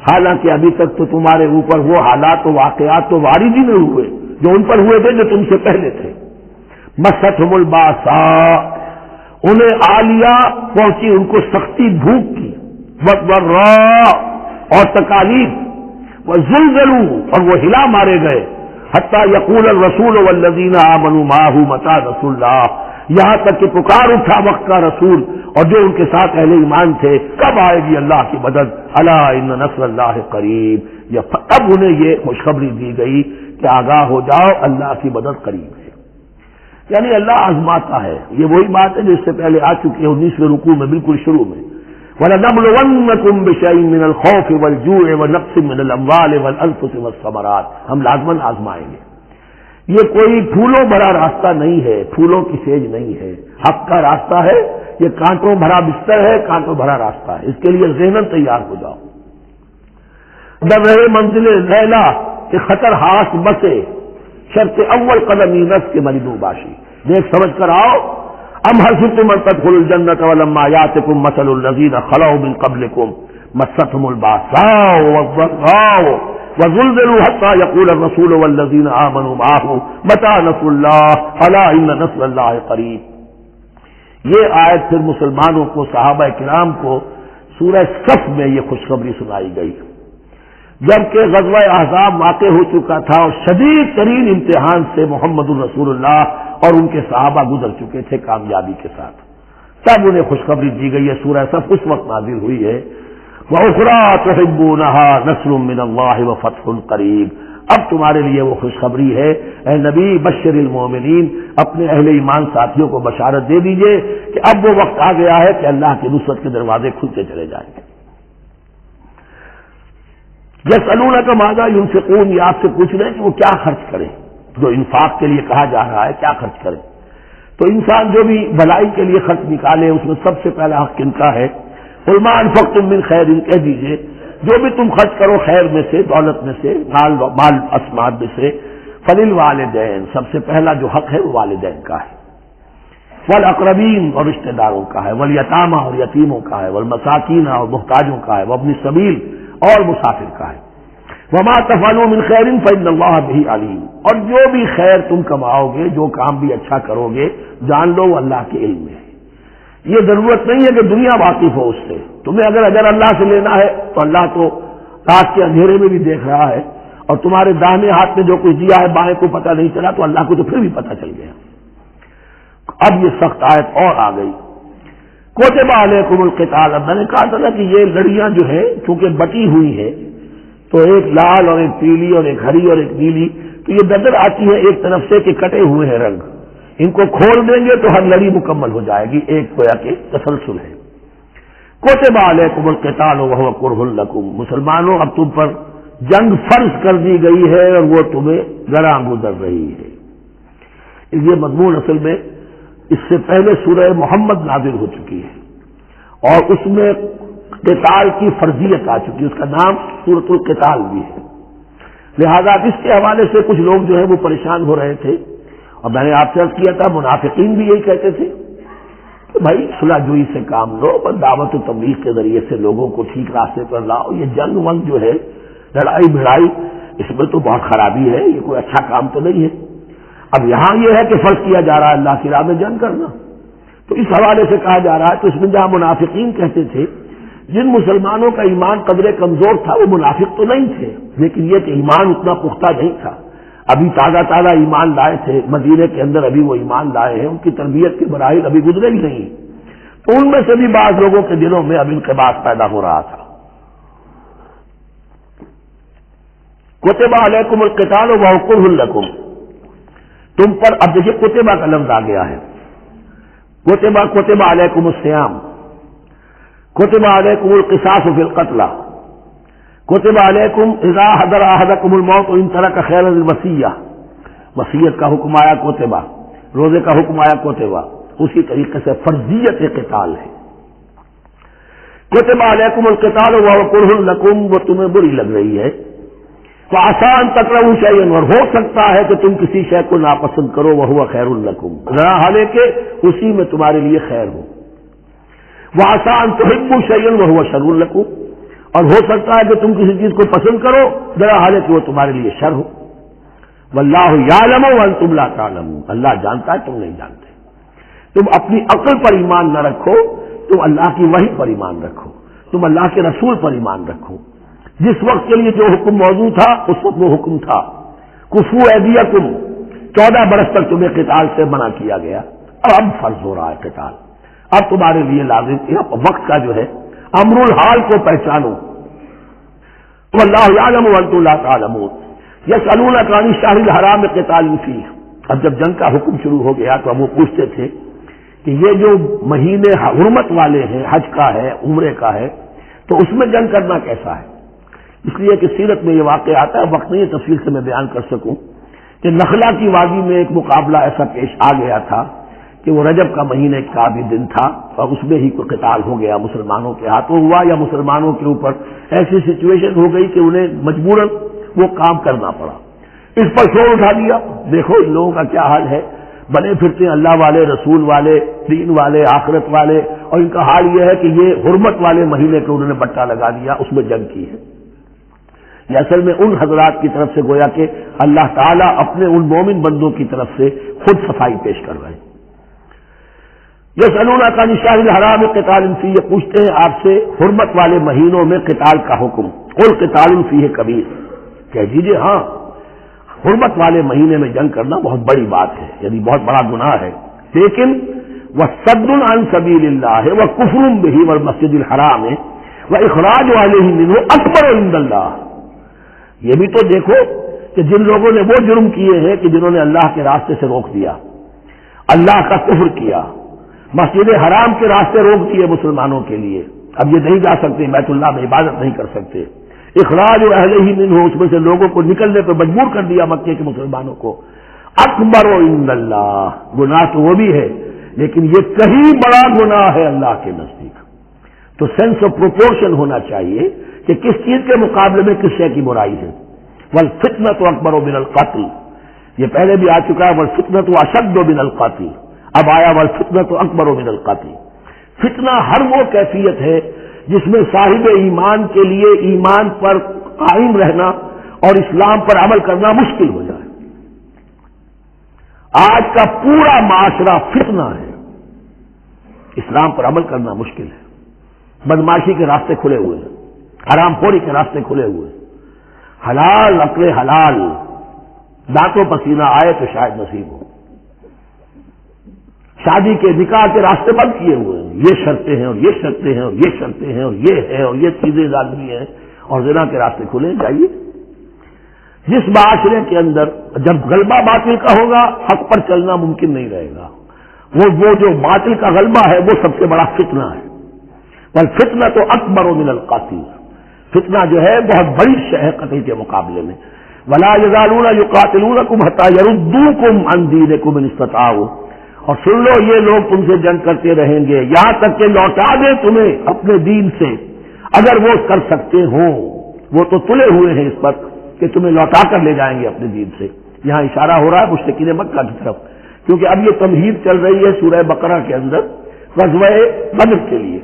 حالانکہ ابھی تک تو تمہارے اوپر وہ حالات و واقعات تو وارد ہی نہیں ہوئے جو ان پر ہوئے تھے جو تم سے پہلے تھے۔ مستہم الباساء، انہیں آ لیا پہنچی ان کو سختی بھوک کی، والضراء اور تکالیف، وزلزلوا اور وہ ہلا مارے گئے، حتی یقول الرسول والذین آمنوا معہ متی نصر اللہ، یہاں تک کہ پکار اٹھا وقت کا رسول اور جو ان کے ساتھ اہل ایمان تھے، کب آئے گی اللہ کی مدد، الا ان نصر اللہ قریب، اب انہیں یہ خوشخبری دی گئی کہ آگاہ ہو جاؤ اللہ کی مدد قریب ہے۔ یعنی اللہ آزماتا ہے، یہ وہی بات ہے جو اس سے پہلے آ چکی ہے 19ویں رکوع میں بالکل شروع میں، وَلَنَبْلُوَنَّكُمْ بِشَيْءٍ مِّنَ الْخَوْفِ وَالْجُوعِ وَنَقْصٍ مِّنَ الْأَمْوَالِ وَالْأَنفُسِ وَالثَّمَرَاتِ، ہم لازماً آزمائیں گے۔ یہ کوئی پھولوں بھرا راستہ نہیں ہے، پھولوں کی سیج نہیں ہے، حق کا راستہ ہے، یہ کانٹوں بھرا بستر ہے، کانٹوں بھرا راستہ ہے، اس کے لیے ذہناً تیار ہو جاؤ۔ در رہے منزل لیلا کہ خطر ہاس بسے، شرط اول قدمی نفس کے مریدو باشی، دیکھ سمجھ کر آؤ۔ ام حسبتم ان تدخلوا الجنة ولما يأتكم مثل الذين خلوا من قبلكم مستهم البأساء والضراء وزلزلوا حتى يقول الرسول والذين آمنوا معه متى نصر الله ألا إن نصر الله قريب۔ یہ آیت پھر مسلمانوں کو، صحابہ کرام کو سورہ صف میں یہ خوشخبری سنائی گئی جبکہ غزوہ احزاب واقع ہو چکا تھا اور شدید ترین امتحان سے محمد الرسول اللہ اور ان کے صحابہ گزر چکے تھے کامیابی کے ساتھ، تب انہیں خوشخبری دی گئی ہے۔ سورہ صف اس وقت نازل ہوئی ہے، وَأُخْرَىٰ تُحِبُّونَهَا نَصْرٌ مِّنَ اللَّهِ وَفَتْحٌ قَرِيبٌ۔ اب تمہارے لیے وہ خوشخبری ہے، اے نبی بشر المومنین، اپنے اہل ایمان ساتھیوں کو بشارت دے دیجئے کہ اب وہ وقت آ گیا ہے کہ اللہ کی نصرت کے دروازے کھلتے چلے جائیں گے۔ یسألونک ماذا ينفقون، یہ آپ سے پوچھ رہے ہیں کہ وہ کیا خرچ کریں، جو انفاق کے لیے کہا جا رہا ہے کیا خرچ کریں۔ تو انسان جو بھی بھلائی کے لیے خرچ نکالے اس میں سب سے پہلا حق کن کا ہے؟ قل ما انفقتم من خیر، کہہ دیجئے جو بھی تم خرچ کرو خیر میں سے، دولت میں سے، مال اسماد میں سے، فللوالدین، سب سے پہلا جو حق ہے وہ والدین کا ہے، والاقربین اور رشتہ داروں کا ہے، والیتامى اور یتیموں کا ہے، والمساکین اور محتاجوں کا ہے، وابن السبیل اور مسافر کا ہے، وما تفعلوا من خیر فإن اللہ بہ علیم، اور جو بھی خیر تم کماؤ گے، جو کام بھی اچھا کرو گے، جان لو وہ اللہ کے علم میں ہے۔ یہ ضرورت نہیں ہے کہ دنیا واقف ہو اس سے، تمہیں اگر اللہ سے لینا ہے تو اللہ تو رات کے اندھیرے میں بھی دیکھ رہا ہے، اور تمہارے داہنے ہاتھ میں جو کچھ دیا ہے بائیں کو پتہ نہیں چلا تو اللہ کو تو پھر بھی پتہ چل گیا۔ اب یہ سخت آیت اور آ گئی، کتب علیکم القتال۔ اب میں نے کہا تھا نا کہ یہ لڑیاں جو ہیں چونکہ بٹی ہوئی ہیں تو ایک لال اور ایک پیلی اور ایک ہری اور ایک نیلی، تو یہ نظر آتی ہے ایک طرف سے کہ کٹے ہوئے ہیں رنگ، ان کو کھول دیں گے تو ہر لڑی مکمل ہو جائے گی، ایک گویا کہ تسلسل ہے۔ کتب علیکم القتال وہو کرہ لکم، مسلمانوں اب تم پر جنگ فرض کر دی گئی ہے اور وہ تمہیں گراں گزر رہی ہے۔ یہ مضمون اصل میں اس سے پہلے سورہ محمد نازل ہو چکی ہے اور اس میں قتال کی فرضیت آ چکی ہے، اس کا نام سورۃ القتال بھی ہے، لہذا اس کے حوالے سے کچھ لوگ جو ہے وہ پریشان ہو رہے تھے، اور میں نے آپ سے عرض کیا تھا منافقین بھی یہی کہتے تھے کہ بھائی صلح جوئی سے کام لو، بس دعوت و تبلیغ کے ذریعے سے لوگوں کو ٹھیک راستے پر لاؤ، یہ جنگ ونگ جو ہے لڑائی بھڑائی اس میں تو بہت خرابی ہے، یہ کوئی اچھا کام تو نہیں ہے۔ اب یہاں یہ ہے کہ فرض کیا جا رہا ہے اللہ کی راہ میں جنگ کرنا، تو اس حوالے سے کہا جا رہا ہے، تو اس میں جہاں منافقین کہتے تھے جن مسلمانوں کا ایمان قدرے کمزور تھا وہ منافق تو نہیں تھے، لیکن یہ کہ ایمان اتنا پختہ نہیں تھا، ابھی تازہ ایمان لائے تھے، مدینے کے اندر ابھی وہ ایمان لائے ہیں، ان کی تربیت کے مراحل ابھی گزرے ہی نہیں، تو ان میں سے بھی بعض لوگوں کے دلوں میں اب انقباض پیدا ہو رہا تھا۔ کتب علیکم القتال وہو کرہ لکم، تم پر اب دیکھیے کتبہ کا لفظ آ گیا ہے، کتب علیکم الصیام، کتب علیکم القصاص فی القتلى، کتب علیکم اذا حضر احدکم الموت ان ترک خیرا الوصیہ، وصیت کا حکم آیا کتبہ، روزے کا حکم آیا کتبہ، اسی طریقے سے فرضیت قتال ہے۔ کتب علیکم القتال وہو کرہ لکم، وہ تمہیں بری لگ رہی ہے، فعسیٰ ان تکرہوا شیئا، اور ہو سکتا ہے کہ تم کسی شے کو ناپسند کرو، وہو خیر لکم، ذرا حالانکہ اسی میں تمہارے لیے خیر ہو، وعسیٰ ان تحبوا شیئا وہو شر لکم، اور ہو سکتا ہے کہ تم کسی چیز کو پسند کرو ذرا حالانکہ وہ تمہارے لیے شر ہو، واللہ یعلم وانتم لا تعلمون، اللہ جانتا ہے تم نہیں جانتے۔ تم اپنی عقل پر ایمان نہ رکھو، تم اللہ کی وحی پر ایمان رکھو، تم اللہ کے رسول پر ایمان رکھو، جس وقت کے لیے جو حکم موضوع تھا اس وقت وہ حکم تھا، کفوا ایدیکم، 14 برس تک تمہیں قتال سے منع کیا گیا، اب فرض ہو رہا ہے قتال. اب تمہارے لیے لازم وقت کا جو ہے امر الحال کو پہچانو. واللہ یعلم وانتم لا تعلمون. یسألونک عن الشہر الحرام قتال فیہ. اب جب جنگ کا حکم شروع ہو گیا تو اب وہ پوچھتے تھے کہ یہ جو مہینے حرمت والے ہیں، حج کا ہے، عمرے کا ہے، تو اس میں جنگ کرنا کیسا ہے؟ اس لیے کہ سیرت میں یہ واقعہ آتا ہے، وقت نہیں ہے تفصیل سے میں بیان کر سکوں کہ نخلا کی وادی میں ایک مقابلہ ایسا پیش آ گیا تھا کہ وہ رجب کا مہینے کا بھی دن تھا اور اس میں ہی کوئی قتال ہو گیا، مسلمانوں کے ہاتھوں ہوا یا مسلمانوں کے اوپر ایسی سچویشن ہو گئی کہ انہیں مجبوراً وہ کام کرنا پڑا. اس پر شور اٹھا دیا. دیکھو ان لوگوں کا کیا حال ہے، بنے پھرتے ہیں اللہ والے، رسول والے، دین والے، آخرت والے، اور ان کا حال یہ ہے کہ یہ حرمت والے مہینے کو انہوں نے بٹا لگا دیا، اس میں جنگ کی ہے. یہ اصل میں ان حضرات کی طرف سے گویا کہ اللہ تعالیٰ اپنے ان مومن بندوں کی طرف سے خود صفائی پیش کر رہے ہیں. یسألونک عن الشہر الحرام قتال فیہ. یہ پوچھتے ہیں آپ سے حرمت والے مہینوں میں قتال کا حکم. قل قتال فیہ کبیر. کہہ دیجیے ہاں حرمت والے مہینے میں جنگ کرنا بہت بڑی بات ہے، یعنی بہت بڑا گناہ ہے، لیکن وصد عن سبیل اللہ وکفر بہ والمسجد الحرام واخراج اہلہ منہ اکبر عند اللہ. یہ بھی تو دیکھو کہ جن لوگوں نے وہ جرم کیے ہیں کہ جنہوں نے اللہ کے راستے سے روک دیا، اللہ کا کفر کیا، مسجد حرام کے راستے روک دیے مسلمانوں کے لیے، اب یہ نہیں جا سکتے، بیت اللہ میں عبادت نہیں کر سکتے، اخراج اہلہ منہ اس میں سے لوگوں کو نکلنے پہ مجبور کر دیا مکے کے مسلمانوں کو. اکبر عند اللہ. گناہ تو وہ بھی ہے لیکن یہ کہیں بڑا گناہ ہے اللہ کے نزدیک. تو سینس آف پروپورشن ہونا چاہیے کہ کس چیز کے مقابلے میں کس شے کی برائی ہے. والفتنۃ اکبر من القتل. یہ پہلے بھی آ چکا ہے، والفتنۃ اشد من القتل. اب آیا والفتنۃ اکبر من القتل. فتنہ ہر وہ کیفیت ہے جس میں صاحب ایمان کے لیے ایمان پر قائم رہنا اور اسلام پر عمل کرنا مشکل ہو جائے. آج کا پورا معاشرہ فتنہ ہے، اسلام پر عمل کرنا مشکل ہے. بدماشی کے راستے کھلے ہوئے ہیں، حرام خوری کے راستے کھلے ہوئے ہیں. حلال عقل حلال، دانتوں پسینہ آئے تو شاید نصیب ہو. شادی کے نکاح کے راستے بند کیے ہوئے ہیں، یہ شرطیں ہیں اور یہ شرطیں ہیں اور یہ شرطیں ہیں اور یہ ہے اور یہ چیزیں لازمی ہیں، اور زنا کے راستے کھلے. جائیے جس معاشرے کے اندر جب غلبہ باطل کا ہوگا حق پر چلنا ممکن نہیں رہے گا. وہ جو باطل کا غلبہ ہے وہ سب سے بڑا فتنہ ہے. والفتنہ تو اکبر من القتل. فتنہ جو ہے بہت بڑی شے ہے قتل کے مقابلے میں. ولا یزالون یقاتلونکم حتی یردوکم عن دینکم ان استطاعوا. اور سن لو یہ لوگ تم سے جنگ کرتے رہیں گے یہاں تک کہ لوٹا دیں تمہیں اپنے دین سے اگر وہ کر سکتے ہوں. وہ تو تلے ہوئے ہیں اس پر کہ تمہیں لوٹا کر لے جائیں گے اپنے دین سے. یہاں اشارہ ہو رہا ہے مشرکین مکہ کی طرف، کیونکہ اب یہ تمہید چل رہی ہے سورہ بقرہ کے اندر غزوہ بدر کے لیے.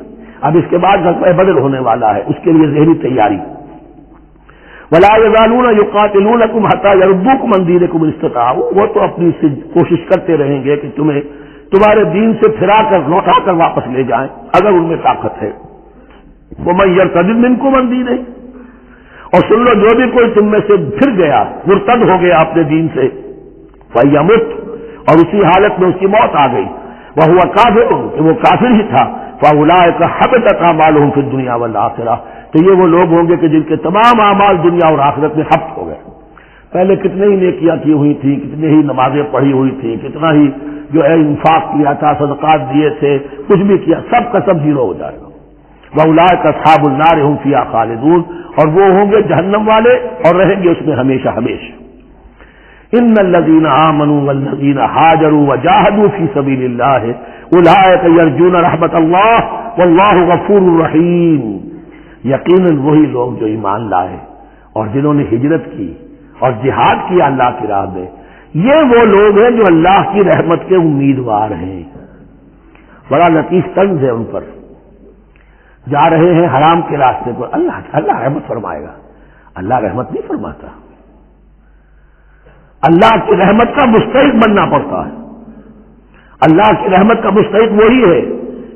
اب اس کے بعد غزوہ بدر ہونے والا ہے، اس کے لیے ذہنی تیاری. ولا یزالون یقاتلونکم حتی یردوکم عن دینکم ان استطاعوا. وہ تو اپنی کوشش کرتے رہیں گے کہ تمہیں تمہارے دین سے پھرا کر لوٹا کر واپس لے جائیں اگر ان میں طاقت ہے. ومن یرتد منکم عن دینہ. اور سن لو جو بھی کوئی تم میں سے پھر گیا، مرتد ہو گیا اپنے دین سے، فیمت، اور اسی حالت میں اس کی موت آ گئی، وہو کافر، کہ وہ کافر ہی تھا، فاولئک حبطت اعمالهم فی الدنیا والآخرہ. تو یہ وہ لوگ ہوں گے کہ جن کے تمام اعمال دنیا اور آخرت میں حبط ہو گئے. پہلے کتنے ہی نیکیاں کی ہوئی تھیں، کتنے ہی نمازیں پڑھی ہوئی تھیں، کتنا ہی جو ہے انفاق کیا تھا، صدقات دیے تھے، کچھ بھی کیا، سب کا سب زیرو ہو جائے گا. وَأُولَٰئِكَ أَصْحَابُ النَّارِ هُمْ فِيهَا خَالِدُونَ. اور وہ ہوں گے جہنم والے اور رہیں گے اس میں ہمیشہ ہمیشہ. إِنَّ الَّذِينَ آمَنُوا وَالَّذِينَ هَاجَرُوا وَجَاهَدُوا فِي سَبِيلِ اللَّهِ أُولَٰئِكَ يَرْجُونَ رَحْمَتَ اللَّهِ وَاللَّهُ غَفُورٌ رَحِيمٌ. یقیناً وہی لوگ جو ایمان لائے اور جنہوں نے ہجرت کی اور جہاد کیا اللہ کی راہ میں، یہ وہ لوگ ہیں جو اللہ کی رحمت کے امیدوار ہیں. بڑا لطیف طنز ہے ان پر. جا رہے ہیں حرام کے راستے پر، اللہ رحمت فرمائے گا. اللہ رحمت نہیں فرماتا. اللہ کی رحمت کا مستحق بننا پڑتا ہے. اللہ کی رحمت کا مستحق وہی ہے.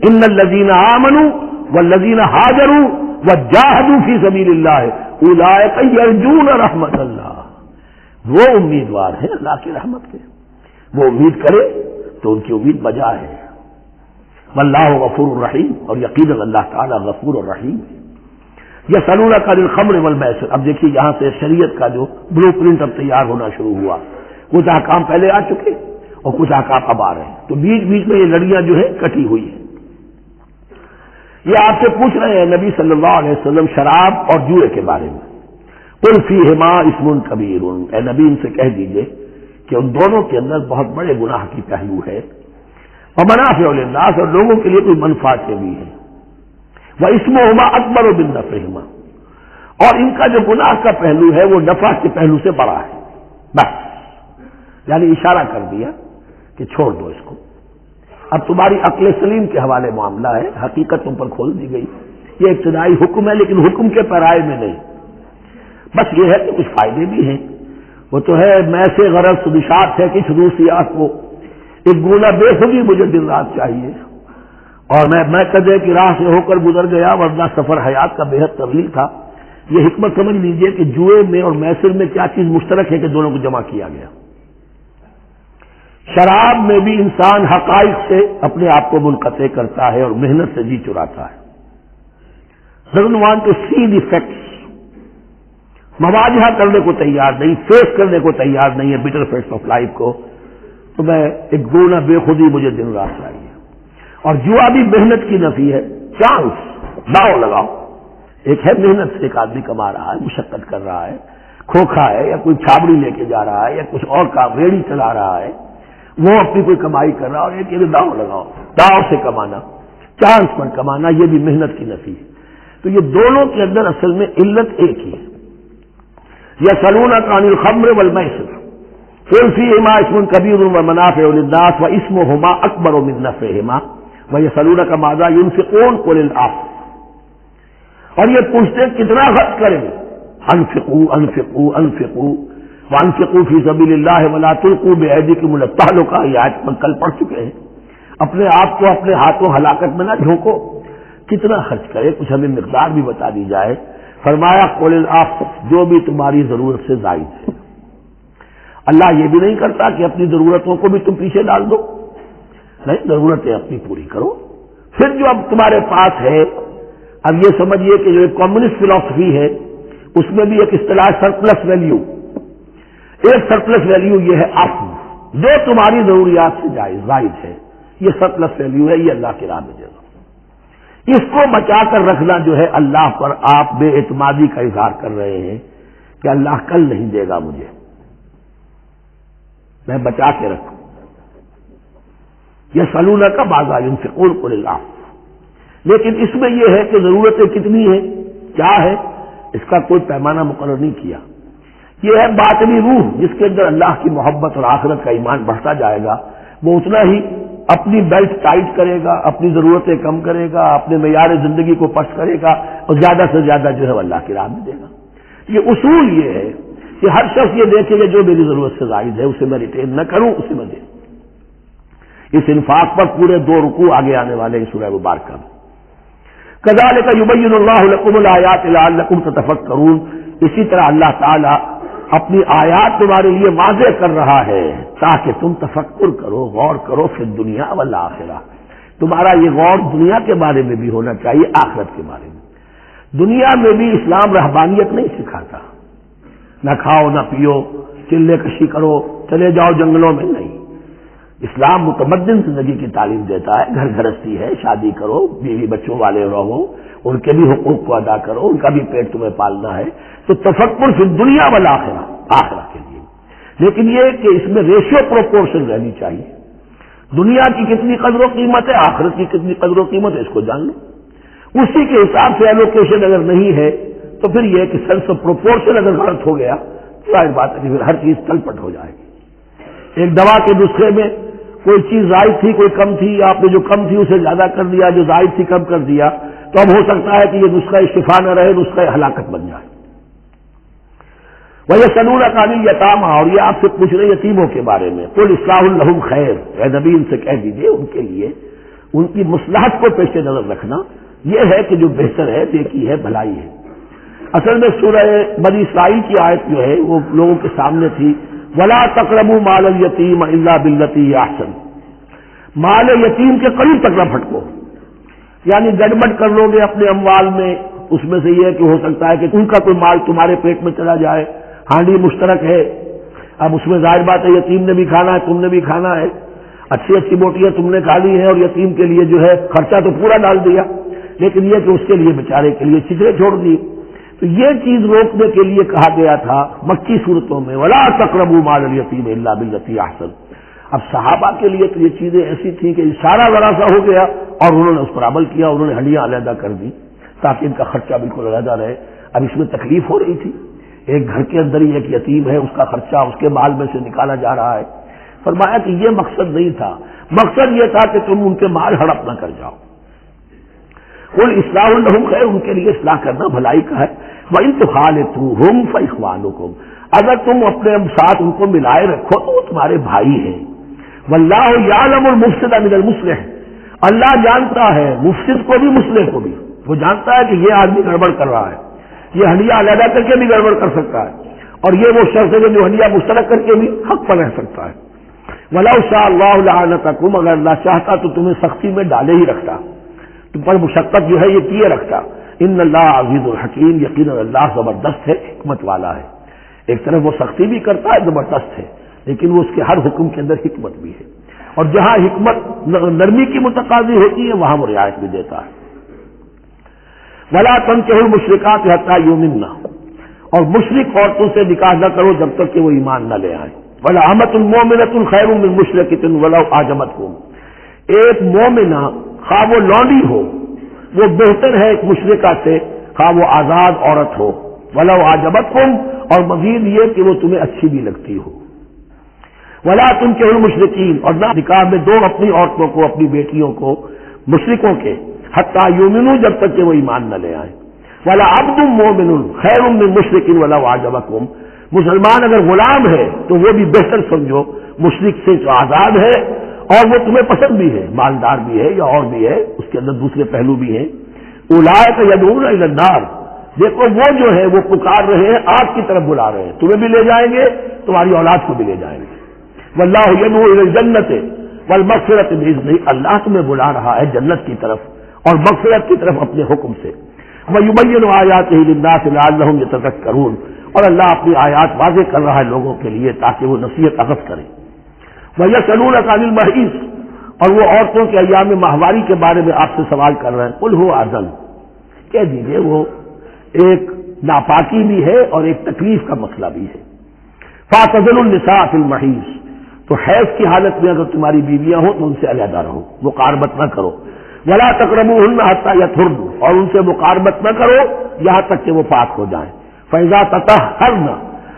ان الذین آمنوا والذین ہاجروا وجاہدوا فی سبیل اللہ اولئک یرجون رحمت اللہ. وہ امیدوار ہیں اللہ کی رحمت کے. وہ امید کرے تو ان کی امید بجا ہے. واللہ غفور الرحیم، اور یقیناً اللہ تعالیٰ غفور الرحیم ہے. یسألونک عن الخمر والمیسر. اب دیکھیے یہاں سے شریعت کا جو بلو پرنٹ اب تیار ہونا شروع ہوا. کچھ احکام پہلے آ چکے اور کچھ احکام اب آ رہے ہیں، تو بیچ بیچ میں یہ لڑیاں جو ہے کٹی ہوئی ہیں. یہ آپ سے پوچھ رہے ہیں نبی صلی اللہ علیہ وسلم شراب اور جوئے کے بارے میں. قل فیہما اسم کبیر، اے نبی ان سے کہہ دیجئے کہ ان دونوں کے اندر بہت بڑے گناہ کی پہلو ہے. ومنافع للناس، اور لوگوں کے لیے کوئی منفعتیں بھی ہیں. واسمہما اکبر من نفعہما، اور ان کا جو گناہ کا پہلو ہے وہ نفع کے پہلو سے بڑا ہے. بس یعنی اشارہ کر دیا کہ چھوڑ دو اس کو. اب تمہاری عقل سلیم کے حوالے معاملہ ہے، حقیقت تم پر کھول دی گئی. یہ ابتدائی حکم ہے لیکن حکم کے پیرائے میں نہیں. بس یہ ہے کہ کچھ فائدے بھی ہیں. وہ تو ہے میں سے غرض نشاط ہے کہ روسیات کو ایک گولا بے خودی مجھے دن رات چاہیے، اور میں کدے کی راہ سے ہو کر گزر گیا ورنہ سفر حیات کا بے حد طویل تھا. یہ حکمت سمجھ لیجئے کہ جوئے میں اور میسر میں کیا چیز مشترک ہے کہ دونوں کو جمع کیا گیا. شراب میں بھی انسان حقائق سے اپنے آپ کو منقطع کرتا ہے اور محنت سے جی چراتا ہے. doesn't want to see the facts، مواجہہ کرنے کو تیار نہیں، فیس کرنے کو تیار نہیں ہے bitter facts آف لائف کو. تو میں ایک گونا بے خودی مجھے دن رات چاہیے. اور جوا بھی محنت کی نفی ہے. چانس داؤ لگاؤ. ایک ہے محنت سے ایک آدمی کما رہا ہے، مشقت کر رہا ہے، کھوکھا ہے یا کوئی چھابڑی لے کے جا رہا ہے یا کچھ اور کام ریڑھی چلا رہا ہے، وہ اپنی کوئی کمائی کر رہا ہے. اور ایک یہ داؤ لگاؤ، داؤ سے کمانا، چانس پر کمانا، یہ بھی محنت کی نفی ہے. تو یہ دونوں کے اندر اصل میں علت ایک ہی ہے. یسألونک عن الخمر والمیسر قل فیہما اسم کبیر ومنافع للناس واسمہما اکبر من نفعہما ویسألونک ماذا ینفقون قل العفو. اور یہ پوچھتے کتنا خرچ کریں، انفقوا انفقوا انفقوا وانفقوا فی سبیل اللہ ولا تلقوا بایدیکم الی التہلکہ. یہ آیت میں کل پڑھ چکے ہیں. اپنے آپ کو اپنے ہاتھوں ہلاکت میں نہ جھونکو. کتنا خرچ کرے، کچھ ہمیں مقدار بھی بتا دی جائے. فرمایا قول العفو، جو بھی تمہاری ضرورت سے زائد ہے. اللہ یہ بھی نہیں کرتا کہ اپنی ضرورتوں کو بھی تم پیچھے ڈال دو، نہیں، ضرورتیں اپنی پوری کرو. پھر جو اب تمہارے پاس ہے، اب یہ سمجھیے کہ جو ایک کمیونسٹ فلسفی ہے اس میں بھی ایک اصطلاح سرپلس ویلیو. ایک سرپلس ویلیو یہ ہے عفو، جو تمہاری ضروریات سے زائد ہے، یہ سرپلس ویلیو ہے، یہ اللہ کی راہ میں دے دو. اس کو بچا کر رکھنا جو ہے اللہ پر آپ بے اعتمادی کا اظہار کر رہے ہیں کہ اللہ کل نہیں دے گا مجھے، میں بچا کے رکھوں. یسألونک ماذا ینفقون قل العفو. لیکن اس میں یہ ہے کہ ضرورتیں کتنی ہیں، کیا ہے، اس کا کوئی پیمانہ مقرر نہیں کیا. یہ ہے باطنی روح جس کے اندر اللہ کی محبت اور آخرت کا ایمان بڑھتا جائے گا، وہ اتنا ہی اپنی بیلٹ ٹائٹ کرے گا، اپنی ضرورتیں کم کرے گا، اپنے معیار زندگی کو پست کرے گا اور زیادہ سے زیادہ جو ہے اللہ کی راہ میں دے گا. یہ اصول یہ ہے کہ ہر شخص یہ دیکھے کہ جو میری ضرورت سے زائد ہے اسے میں ریٹین نہ کروں، اسے میں دوں. اس انفاق پر پورے 2 رکوع آگے آنے والے ہیں سورہ مبارکہ میں. کذالک یبین اللہ لکم الآیات لعلکم تتفکرون. اسی طرح اللہ تعالی اپنی آیات تمہارے لیے واضح کر رہا ہے تاکہ تم تفکر کرو، غور کرو فی الدنیا والآخرہ. تمہارا یہ غور دنیا کے بارے میں بھی ہونا چاہیے، آخرت کے بارے میں. دنیا میں بھی اسلام رہبانیت نہیں سکھاتا، نہ کھاؤ نہ پیو، چلے کشی کرو، چلے جاؤ جنگلوں میں، نہیں. اسلام متمدن زندگی کی تعلیم دیتا ہے. گھر گھرستی ہے، شادی کرو، بیوی بچوں والے رہو، ان کے بھی حقوق کو ادا کرو، ان کا بھی پیٹ تمہیں پالنا ہے. تو تفکر فی الدنیا والآخرہ، آخرہ کے لیے. لیکن یہ کہ اس میں ریشیو پروپورشن رہنی چاہیے. دنیا کی کتنی قدر و قیمت ہے، آخرت کی کتنی قدر و قیمت ہے، اس کو جان لو. اسی کے حساب سے ایلوکیشن اگر نہیں ہے تو پھر یہ کہ سینس آف پروپورشن اگر غلط ہو گیا تو ظاہر بات ہے کہ پھر ہر چیز تلپٹ ہو جائے گی. ایک دوا کے نسخے میں کوئی چیز زائد تھی، کوئی کم تھی، آپ نے جو کم تھی اسے زیادہ کر دیا، جو زائد تھی کم کر دیا، تو اب ہو سکتا ہے کہ یہ نسخہ شفا نہ رہے، نسخہ ہلاکت بن جائے. وَيَسْأَلُونَكَ عَنِ الْيَتَامَىٰ، اور یہ آپ سے پوچھ رہے یتیموں کے بارے میں. قُلْ إِصْلَاحٌ لَهُمْ خَيْرٌ، اے نبی ان سے کہہ دیجئے ان کے لیے ان کی مصلحت کو پیش نظر رکھنا یہ ہے کہ جو بہتر ہے، نیکی ہے، بھلائی ہے. اصل میں سورہ بنی اسرائیل کی آیت جو ہے وہ لوگوں کے سامنے تھی. وَلَا تَقْرَبُوا مَالَ الْيَتِيمِ إِلَّا بِالَّتِي هِيَ أَحْسَنُ، مال یتیم کے قریب تک نہ پھٹکو، یعنی گڑبڑ کر لو گے اپنے اموال میں، اس میں سے یہ کہ ہو سکتا ہے کہ ان کا کوئی مال تمہارے پیٹ میں چلا جائے، ہانڈی مشترک ہے، اب اس میں ظاہر بات ہے یتیم نے بھی کھانا ہے، تم نے بھی کھانا ہے، اچھی اچھی بوٹیاں تم نے کھا لی ہیں اور یتیم کے لیے جو ہے خرچہ تو پورا ڈال دیا، لیکن یہ کہ اس کے لیے بیچارے کے لیے چچرے چھوڑ دی۔ تو یہ چیز روکنے کے لیے کہا گیا تھا مکی صورتوں میں ولا تقربوا مال الیتیم الا بالتی احسن۔ اب صحابہ کے لیے تو یہ چیزیں ایسی تھیں کہ اشارہ ذرا سا ہو گیا اور انہوں نے اس پر عمل کیا، انہوں نے ہڈیاں علیحدہ کر دی تاکہ ان کا خرچہ بالکل علیحدہ رہے۔ اب اس میں تکلیف ہو رہی تھی، ایک گھر کے اندر ہی ایک یتیم ہے، اس کا خرچہ اس کے مال میں سے نکالا جا رہا ہے۔ فرمایا کہ یہ مقصد نہیں تھا، مقصد یہ تھا کہ تم ان کے مال ہڑپ نہ کر جاؤ۔ قل اصلاح لهم خیر، ان کے لیے اصلاح کرنا بھلائی کا ہے۔ وَإِن تُخَالِطُوهُمْ فَإِخْوَانُكُمْ، اگر تم اپنے ساتھ ان کو ملائے رکھو تو وہ تمہارے بھائی ہیں۔ وَاللَّهُ يَعْلَمُ الْمُفْسِدَ مِنَ الْمُصْلِحِ، اللہ جانتا ہے مفسد کو بھی مصلح کو بھی، وہ جانتا ہے کہ یہ آدمی گڑبڑ کر رہا ہے، یہ ہڈیاں علیحدہ کر کے بھی گڑبڑ کر سکتا ہے، اور یہ وہ شخص ہے جو ہڈیاں مشترک کر کے بھی حق پر رہ سکتا ہے۔ وَلَوْ شَاءَ اللَّهُ لَعَنَتَكُمْ، اگر اللہ چاہتا تو تمہیں سختی میں ڈالے ہی رکھتا، تم پر مشقت جو ہے یہ کیے رکھتا۔ ان اللہ عزیز الحکیم، یقینا اللہ زبردست ہے، حکمت والا ہے۔ ایک طرف وہ سختی بھی کرتا ہے، زبردست ہے، لیکن وہ اس کے ہر حکم کے اندر حکمت بھی ہے، اور جہاں حکمت نرمی کی متقاضی ہوتی ہے وہاں وہ رعایت بھی دیتا ہے۔ ولا تنکحوا المشرکات حتی یؤمنن، اور مشرک عورتوں سے نکاح نہ کرو جب تک کہ وہ ایمان نہ لے آئیں۔ ولا امۃ مؤمنۃ خیر من مشرکۃ ولو اعجبتکم، ایک مومنہ خواہ وہ لونڈی ہو وہ بہتر ہے ایک مشرکہ سے، خواہ وہ آزاد عورت ہو۔ ولو اعجبتکم، اور مزید یہ کہ وہ تمہیں اچھی بھی لگتی ہو۔ ولا تنکحوا المشرکین، اور نہ نکاح میں دو اپنی عورتوں کو، اپنی بیٹیوں کو مشرکوں کے، حتی یؤمنوا، جب تک کہ وہ ایمان نہ لے آئیں۔ ولا عبد مؤمن خیر من مشرک ولو اعجبکم، مسلمان اگر غلام ہے تو وہ بھی بہتر سمجھو مشرک سے جو آزاد ہے اور وہ تمہیں پسند بھی ہے، مالدار بھی ہے یا اور بھی ہے، اس کے اندر دوسرے پہلو بھی ہیں۔ اولئک یدعون الی النار، دیکھو وہ جو ہے وہ پکار رہے ہیں، آگ کی طرف بلا رہے ہیں، تمہیں بھی لے جائیں گے، تمہاری اولاد کو بھی لے جائیں گے۔ واللہ یدعو الی الجنۃ والمغفرۃ باذنہ، اللہ تمہیں بلا رہا ہے جنت کی طرف اور مغفرت کی طرف اپنے حکم سے۔ ویبین آیاتہ للناس لعلہم یتذکرون، اور اللہ اپنی آیات واضح کر رہا ہے لوگوں کے لیے تاکہ وہ نصیحت اخذ کریں۔ وَيَسْأَلُونَكَ عَنِ الْمَحِيضِ، اور وہ عورتوں کے ایام ماہواری کے بارے میں آپ سے سوال کر رہے ہیں۔ قُلْ هُوَ أَذًى، کہہ دیجئے وہ ایک ناپاکی بھی ہے اور ایک تکلیف کا مسئلہ بھی ہے۔ فَاعْتَزِلُوا النِّسَاءَ فِي الْمَحِيضِ، تو حیض کی حالت میں اگر تمہاری بیویاں ہوں تو ان سے علیحدہ رہو، مقاربت نہ کرو۔ وَلَا تَقْرَبُوهُنَّ حَتَّى يَطْهُرْنَ، اور ان سے مقاربت نہ کرو یہاں تک کہ وہ پاک ہو جائیں۔ فَإِذَا تَطَهَّرْنَ،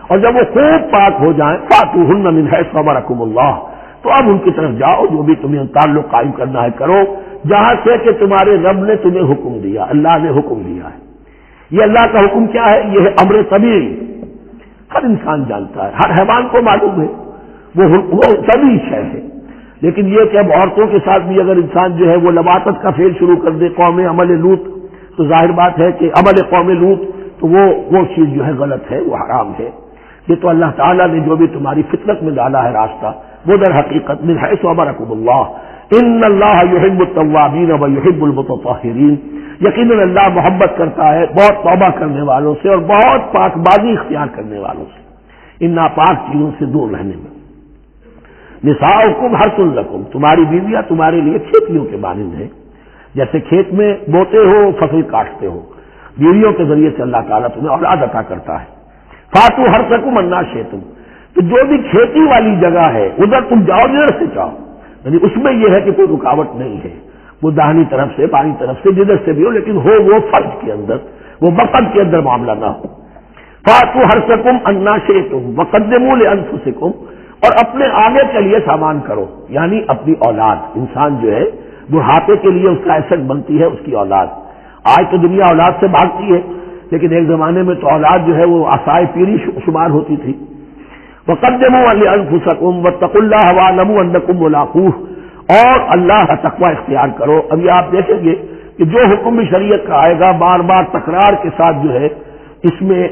اور جب وہ خوب پاک ہو جائیں، فَأْتُوهُنَّ مِنْ حَيْثُ أَمَرَكُمُ اللَّهُ، تو اب ان کی طرف جاؤ، جو بھی تمہیں تعلق قائم کرنا ہے کرو، جہاں سے کہ تمہارے رب نے تمہیں حکم دیا، اللہ نے حکم دیا ہے۔ یہ اللہ کا حکم کیا ہے؟ یہ ہے امر طبیعی، ہر انسان جانتا ہے، ہر حیوان کو معلوم ہے، وہ طبیعی شے ہے۔ لیکن یہ کہ اب عورتوں کے ساتھ بھی اگر انسان جو ہے وہ لواطت کا فعل شروع کر دے قوم عمل لوط، تو ظاہر بات ہے کہ عمل قوم لوط تو وہ چیز جو ہے غلط ہے، وہ حرام ہے۔ یہ تو اللہ تعالیٰ نے جو بھی تمہاری فطرت میں ڈالا ہے راستہ، وہ در حقیقت من حیث امرکم اللہ، ان اللہ یحب التوابین ویحب المتطہرین، یقیناً اللہ محبت کرتا ہے بہت توبہ کرنے والوں سے اور بہت پاک بازی اختیار کرنے والوں سے، ان ناپاک چیزوں سے دور رہنے میں۔ نساؤکم حرث لکم، تمہاری بیویاں تمہارے لیے کھیتیوں کے مانند ہیں، جیسے کھیت میں بوتے ہو فصل کاٹتے ہو، بیویوں کے ذریعے سے اللہ تعالیٰ تمہیں اولاد عطا کرتا ہے۔ فاتو حرثکم انا شئتم، تو جو بھی کھیتی والی جگہ ہے ادھر تم جاؤ جدھر سے چاہو، یعنی اس میں یہ ہے کہ کوئی رکاوٹ نہیں ہے، وہ داہنی طرف سے بائیں طرف سے جدھر سے بھی ہو، لیکن ہو وہ فرض کے اندر، وہ مقصد کے اندر معاملہ نہ ہو۔ فاتو حرثکم انا شئتم وقدموا لانفسکم، اور اپنے آگے کے لیے سامان کرو، یعنی اپنی اولاد۔ انسان جو ہے بڑھاپے کے لیے اس کا ایسٹ بنتی ہے اس کی اولاد۔ آج تو دنیا اولاد سے بھاگتی ہے، لیکن ایک زمانے میں تو اولاد جو ہے وہ عصائے پیری شمار ہوتی تھی۔ وقدموا لانفسکم واتقوا اللہ واعلموا انکم ملاقوہ، اور اللہ کا تقوی اختیار کرو۔ ابھی آپ دیکھیں گے کہ جو حکم بھی شریعت کا آئے گا بار بار تکرار کے ساتھ جو ہے اس میں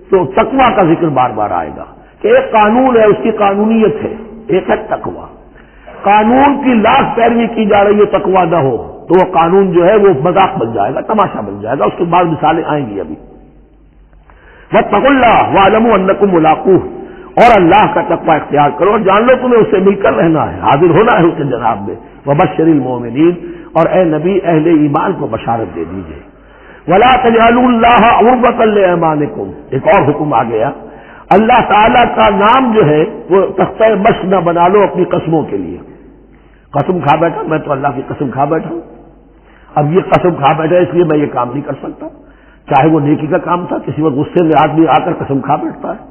تو تقوی کا ذکر بار بار آئے گا کہ ایک قانون ہے، اس کی قانونیت ہے، ایک ہے تقوی۔ قانون کی لاکھ پیروی کی جا رہی ہے تقویٰ نہ ہو تو وہ قانون جو ہے وہ مذاق بن جائے گا، تماشا بن جائے گا. اس کے بعد مثالیں آئیں گی ابھی. واتقوا اللہ واعلموا انکم ملاقوہ، اور اللہ کا تقویٰ اختیار کرو اور جان لو تمہیں اس سے مل کر رہنا ہے، حاضر ہونا ہے اس کے جناب میں. وبشر المؤمنین، اور اے نبی اہل ایمان کو بشارت دے دیجیے. ولا تجعلوا اللہ عرضۃ لایمانکم، ایک اور حکم آ گیا، اللہ تعالیٰ کا نام جو ہے وہ تختہ مشق نہ بنا لو اپنی قسموں کے لیے. قسم کھا بیٹھا میں تو اللہ کی قسم کھا بیٹھا ہوں، اب یہ قسم کھا بیٹھا اس لیے میں یہ کام نہیں کر سکتا. چاہے وہ نیکی کا کام تھا، کسی وقت غصے میں آدمی آ کر قسم کھا بیٹھتا ہے.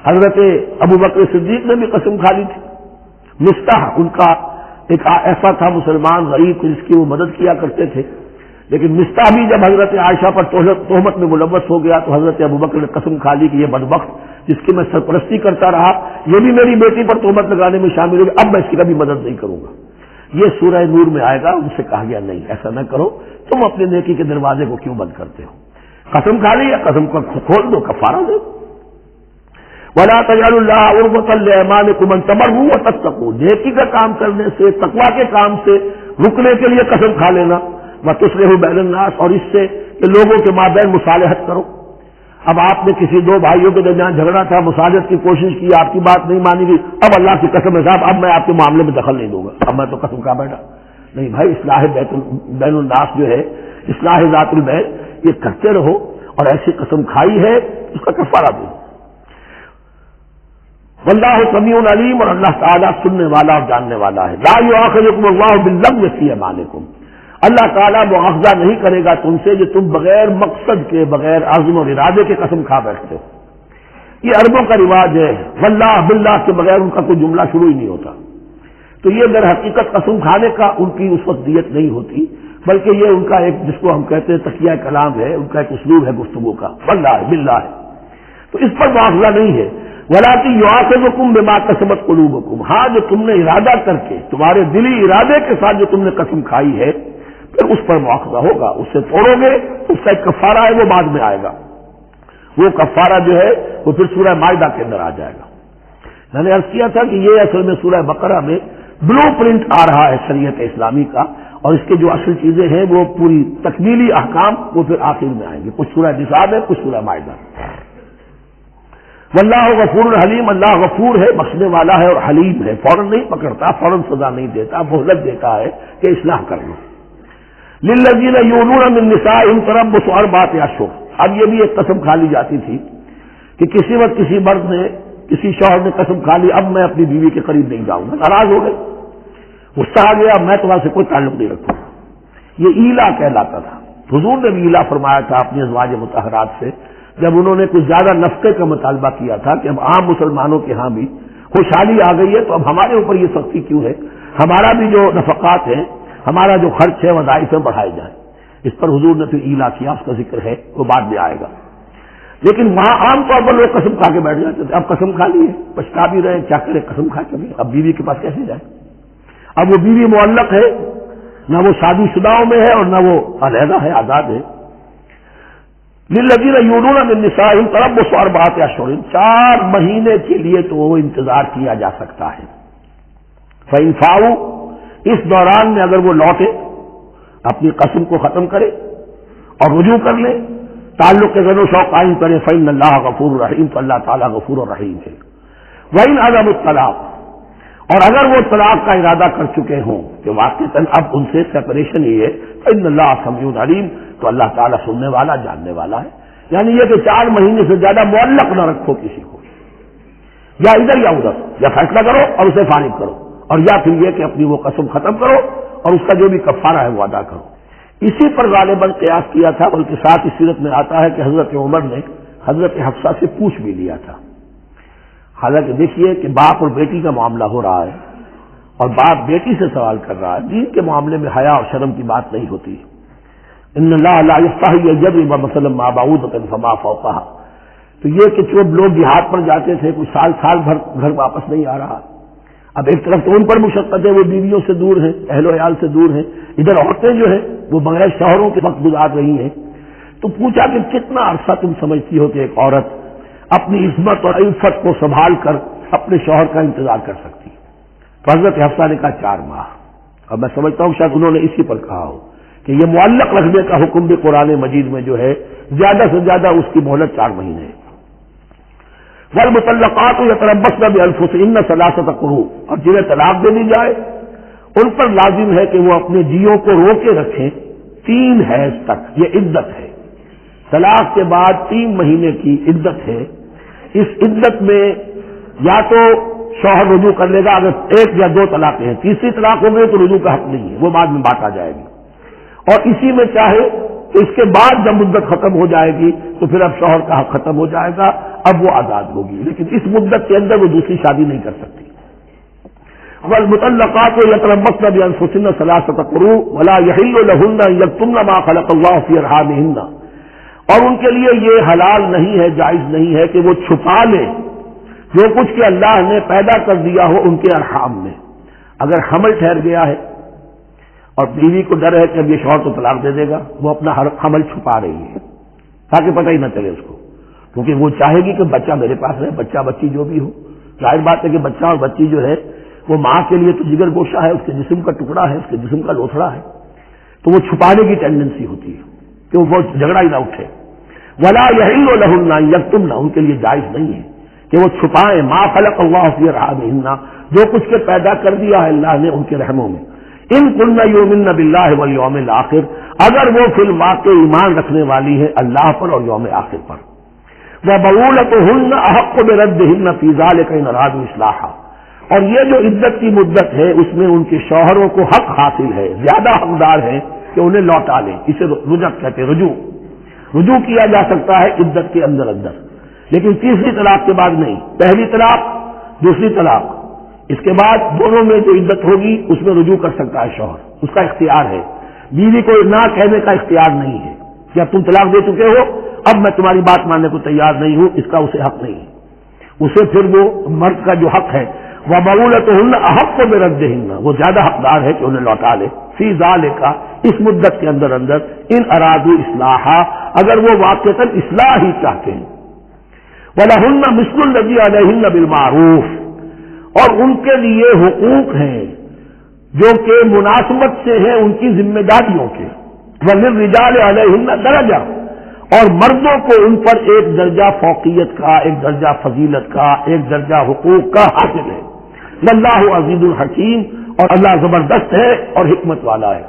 حضرت ابوبکر صدیق نے بھی قسم کھا لی تھی. مستح ان کا ایک ایسا تھا مسلمان غریب جس کی وہ مدد کیا کرتے تھے، لیکن مستح بھی جب حضرت عائشہ پر تہمت میں ملوث ہو گیا تو حضرت ابوبکر نے قسم کھا لی کہ یہ بدبخت جس کی میں سرپرستی کرتا رہا یہ بھی میری بیٹی پر تہمت لگانے میں شامل ہوگی، اب میں اس کی کبھی مدد نہیں کروں گا. یہ سورہ نور میں آئے گا. ان سے کہا گیا نہیں ایسا نہ کرو، تم اپنے نیکی کے دروازے کو کیوں بند کرتے ہو؟ قسم کھا لی، قسم کو کھول دو، کفارہ دو. ولا تجعلوا اللہ عرضۃ لایمانکم ان تبروا وتتقوا، نیکی کا کام کرنے سے، تقویٰ کے کام سے رکنے کے لیے قسم کھا لینا. وتصلحوا بین الناس، اور اس سے کہ لوگوں کے مابین مصالحت کرو. اب آپ نے کسی دو بھائیوں کے درمیان جھگڑا تھا، مصالحت کی کوشش کی، آپ کی بات نہیں مانی گئی، اب اللہ کی قسم ہے صاحب اب میں آپ کے معاملے میں دخل نہیں دوں گا، اب میں تو قسم کھا بیٹھا. نہیں بھائی، اصلاح بین الناس جو ہے، اصلاح ذات البین، یہ کرتے رہو. اور ایسی قسم کھائی ہے اس کا کفارہ دو. واللہ سمیع علیم، اور اللہ تعالیٰ سننے والا اور جاننے والا ہے. لا یؤاخذکم اللہ باللغو فی ایمانکم، اللہ تعالیٰ مؤاخذہ نہیں کرے گا تم سے جو تم بغیر مقصد کے، بغیر عزم اور ارادے کے قسم کھا بیٹھتے ہو. یہ عربوں کا رواج ہے، واللہ باللہ کے بغیر ان کا کوئی جملہ شروع ہی نہیں ہوتا. تو یہ در حقیقت قسم کھانے کا ان کی اس وقت نیت نہیں ہوتی، بلکہ یہ ان کا ایک جس کو ہم کہتے ہیں تقیہ کلام ہے، ان کا ایک اسلوب ہے گفتگو کا، واللہ باللہ ہے. تو اس پر مؤاخذہ نہیں ہے. وَلَٰكِن يُؤَاخِذُكُم بِمَا كَسَبَتْ قُلُوبُكُم، ہاں جو تم نے ارادہ کر کے، تمہارے دلی ارادے کے ساتھ جو تم نے قسم کھائی ہے پھر اس پر مؤاخذہ ہوگا. اس سے توڑو گے اس کا ایک کفارہ ہے، وہ بعد میں آئے گا. وہ کفارہ جو ہے وہ پھر سورہ مائدہ کے اندر آ جائے گا. میں نے عرض کیا تھا کہ یہ اصل میں سورہ بقرہ میں بلو پرنٹ آ رہا ہے شریعت اسلامی کا، اور اس کے جو اصل چیزیں ہیں وہ پوری تکمیلی احکام وہ پھر آخر میں آئیں گے. کچھ سورہ نساء ہے، کچھ سورہ مائدہ. واللہ غفور حلیم، اللہ غفور ہے، بخشنے والا ہے اور حلیم ہے، فوراً نہیں پکڑتا، فوراً سزا نہیں دیتا، مہلت دیتا ہے کہ اصلاح کر لو. للذین یؤلون من نسائہم تربص اربعۃ اشہر، اب یہ بھی ایک قسم کھا لی جاتی تھی کہ کسی وقت کسی مرد نے، کسی شوہر نے قسم کھا لی اب میں اپنی بیوی کے قریب نہیں جاؤں گا، ناراض ہو گئے، غصہ آ گیا، میں تمہارے سے کوئی تعلق نہیں رکھوں گا. یہ ایلا کہلاتا تھا. حضور نے بھی ایلا فرمایا تھا اپنی ازواج مطہرات سے جب انہوں نے کچھ زیادہ نفقے کا مطالبہ کیا تھا کہ اب عام مسلمانوں کے ہاں بھی خوشحالی آ گئی ہے تو اب ہمارے اوپر یہ سختی کیوں ہے، ہمارا بھی جو نفقات ہیں، ہمارا جو خرچ ہے وظائف میں بڑھائے جائیں. اس پر حضور نے پھر ایلا کیا، اس کا ذکر ہے وہ بعد میں آئے گا. لیکن وہاں عام طور پر لوگ قسم کھا کے بیٹھ جاتے تھے. اب قسم کھا لی ہے، پچھتا بھی رہے، کیا کرے، قسم کھا کے بھی اب بیوی کے پاس کیسے جائے. اب وہ بیوی معلق ہے، نہ وہ شادی شداؤں میں ہے اور نہ وہ علیحدہ ہے، آزاد ہے. للذین یؤلون من نسائہم تربص اربعۃ اشہر، 4 مہینے کے لیے تو وہ انتظار کیا جا سکتا ہے. فإن فاؤوا، اس دوران میں اگر وہ لوٹے، اپنی قسم کو ختم کرے اور رجوع کر لے، تعلق کے زن و شوق قائم کرے، فإن اللہ غفور رحیم، تو اللہ تعالیٰ غفور و رحیم ہے. وإن عزموا الطلاق، اور اگر وہ طلاق کا ارادہ کر چکے ہوں کہ واقعتاً اب ان سے سیپریشن ہی ہے، فإن اللہ سمیع علیم، تو اللہ تعالیٰ سننے والا جاننے والا ہے. یعنی یہ کہ 4 مہینے سے زیادہ معلق نہ رکھو کسی کو، یا ادھر یا ادھر، یا فیصلہ کرو اور اسے فارغ کرو، اور یا پھر یہ کہ اپنی وہ قسم ختم کرو اور اس کا جو بھی کفارہ ہے وہ ادا کرو. اسی پر غالباً قیاس کیا تھا، بلکہ ساتھ اس سیرت میں آتا ہے کہ حضرت عمر نے حضرت حفصہ سے پوچھ بھی لیا تھا. حالانکہ دیکھیے کہ باپ اور بیٹی کا معاملہ ہو رہا ہے اور باپ بیٹی سے سوال کر رہا ہے، دین کے معاملے میں حیا اور شرم کی بات نہیں ہوتی. ان اللہ لا یستحی ان یضرب مثلا ما بعوضۃ فما فوقها، تو یہ کہ جو لوگ جہاد پر جاتے تھے کچھ سال بھر گھر واپس نہیں آ رہا، اب ایک طرف تو ان پر مشقت ہے، وہ بیویوں سے دور ہیں، اہل و عیال سے دور ہیں، ادھر عورتیں جو ہیں وہ بغیر شوہروں کے وقت گزار رہی ہیں. تو پوچھا کہ کتنا عرصہ تم سمجھتی ہو کہ ایک عورت اپنی عصمت اور عفت کو سنبھال کر اپنے شوہر کا انتظار کر سکتی ہے. تو حضرت حفصہ نے کہا 4 ماہ. اور میں سمجھتا ہوں شاید انہوں نے اسی پر کہا ہو کہ یہ معلق رکھنے کا حکم بھی قرآن مجید میں جو ہے زیادہ سے زیادہ اس کی مہلت 4 مہینے ہے. والمطلقات یتربصن بانفسهن 3 قروء، اور جنہیں طلاق دے دی جائے ان پر لازم ہے کہ وہ اپنے جیوں کو روکے رکھیں 3 حیض تک. یہ عدت ہے، طلاق کے بعد 3 مہینے کی عدت ہے. اس عدت میں یا تو شوہر رجوع کر لے گا اگر 1 یا 2 طلاقیں ہیں، تیسری طلاق ہو گئی تو رجوع کا حق نہیں ہے، وہ بعد میں بات آ جائے گی. اور اسی میں چاہے تو اس کے بعد جب مدت ختم ہو جائے گی تو پھر اب شوہر کا حق ختم ہو جائے گا، اب وہ آزاد ہوگی، لیکن اس مدت کے اندر وہ دوسری شادی نہیں کر سکتی. والمطلقات یتربصن بانفسهن 3 قروء ولا يحل لهن ان يكتمن ما خلق الله في ارحامهن، اور ان کے لیے یہ حلال نہیں ہے، جائز نہیں ہے کہ وہ چھپا لے جو کچھ کہ اللہ نے پیدا کر دیا ہو ان کے ارحام میں. اگر حمل ٹھہر گیا ہے اور بیوی کو ڈر ہے کہ اب یہ شوہر تو طلاق دے دے گا، وہ اپنا حمل چھپا رہی ہے تاکہ پتہ ہی نہ چلے اس کو، کیونکہ وہ چاہے گی کہ بچہ میرے پاس رہے، بچہ بچی جو بھی ہو. ظاہر بات ہے کہ بچہ اور بچی جو ہے وہ ماں کے لیے تو جگر گوشہ ہے، اس کے جسم کا ٹکڑا ہے، اس کے جسم کا لوتھڑا ہے، تو وہ چھپانے کی ٹینڈنسی ہوتی ہے کہ وہ جھگڑا ہی نہ اٹھے. ولا يحل لهن ان يكتمن، ان کے لیے جائز نہیں ہے کہ وہ چھپائیں ما خلق الله في ارحامهن، جو کچھ کے پیدا کر دیا ہے اللہ نے ان کے رحموں میں. ان كن يؤمن بالله واليوم الاخر، اگر وہ فی الواقع ایمان رکھنے والی ہے اللہ پر اور یوم آخر پر. وبعولتهن احق بردهن في ذلك ان ارادوا اصلاحا، اور یہ جو عدت کی مدت ہے اس میں ان کے شوہروں کو حق حاصل ہے، زیادہ حقدار ہے کہ انہیں لوٹا لیں. اسے رجعت کہتے ہیں، رجوع کیا جا سکتا ہے عدت کے اندر لیکن تیسری طلاق کے بعد نہیں. پہلی طلاق، دوسری طلاق، اس کے بعد دونوں میں جو عدت ہوگی اس میں رجوع کر سکتا ہے شوہر، اس کا اختیار ہے. بیوی کو نہ کہنے کا اختیار نہیں ہے کہ اب تم طلاق دے چکے ہو، اب میں تمہاری بات ماننے کو تیار نہیں ہوں، اس کا اسے حق نہیں ہے. اسے پھر وہ مرد کا جو حق ہے وَبَعُولَتُهُنَّ أَحَقُّ بِرَدِّهِنَّ، وہ زیادہ حقدار ہے کہ انہیں لوٹا لے. فی ذالک، اس مدت کے اندر ان ارادوا اصلاحا، اگر وہ واقعتاً اصلاح ہی چاہتے ہیں. وَلَهُنَّ مِثْلُ الَّذِي عَلَيْهِنَّ بِالْمَعْرُوفِ، اور ان کے لیے حقوق ہیں جو کہ مناسبت سے ہیں ان کی ذمہ داریوں کے. وَلِلرِّجَالِ عَلَيْهِنَّ دَرَجَةٌ، اور مردوں کو ان پر ایک درجہ فوقیت کا، ایک درجہ فضیلت کا، ایک درجہ حقوق کا حاصل ہے. واللہ عزیز الحکیم، اور اللہ زبردست ہے اور حکمت والا ہے.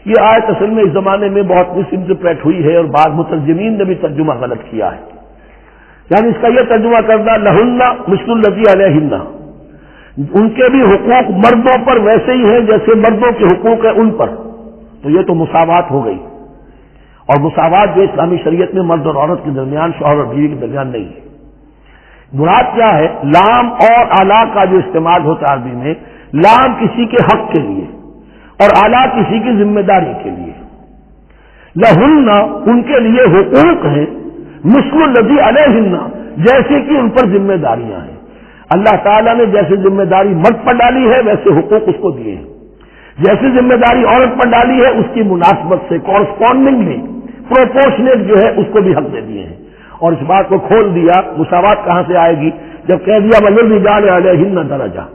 یہ آیت اصل میں اس زمانے میں بہت مس انٹرپریٹ ہوئی ہے اور بعض مترجمین نے بھی ترجمہ غلط کیا ہے. یعنی اس کا یہ ترجمہ کرنا لہن مثل الذی علیہن، ان کے بھی حقوق مردوں پر ویسے ہی ہیں جیسے مردوں کے حقوق ہیں ان پر. تو یہ تو مساوات ہو گئی، اور مساوات جو اسلامی شریعت میں مرد اور عورت کے درمیان، شوہر اور بیوی کے درمیان نہیں ہے. مراد کیا ہے؟ لام اور اعلیٰ کا جو استعمال ہوتا ہے عربی میں، لام کسی کے حق کے لیے اور اعلیٰ کسی کی ذمہ داری کے لیے. لہن، ان کے لیے حقوق ہیں، مثل الذی علیہن، جیسے کہ ان پر ذمہ داریاں ہیں. اللہ تعالیٰ نے جیسے ذمہ داری مرد پر ڈالی ہے ویسے حقوق اس کو دیے ہیں. جیسی ذمہ داری عورت پر ڈالی ہے اس کی مناسبت سے کورسپونڈنگلی پروپورشنیٹ جو ہے اس کو بھی حق دے دیے ہیں. اور اس بات کو کھول دیا، مساوات کہاں سے آئے گی جب کہہ دیا وَلِلرِّجَالِ عَلَيْهِنَّ دَرَجَةٌ،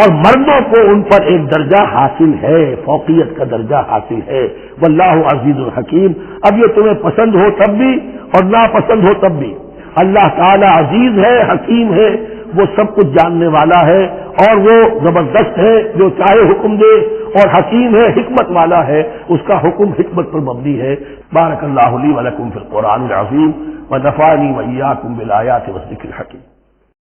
اور مردوں کو ان پر ایک درجہ حاصل ہے، فوقیت کا درجہ حاصل ہے. واللہ عزیز الحکیم، اب یہ تمہیں پسند ہو تب بھی اور ناپسند ہو تب بھی اللہ تعالی عزیز ہے، حکیم ہے، وہ سب کچھ جاننے والا ہے اور وہ زبردست ہے، جو چاہے حکم دے، اور حکیم ہے، حکمت والا ہے، اس کا حکم حکمت پر مبنی ہے. بارک اللہ لی ولکم فی القرآن العظیم ونفعنی وإیاکم بالآیات والذکر الحکیم.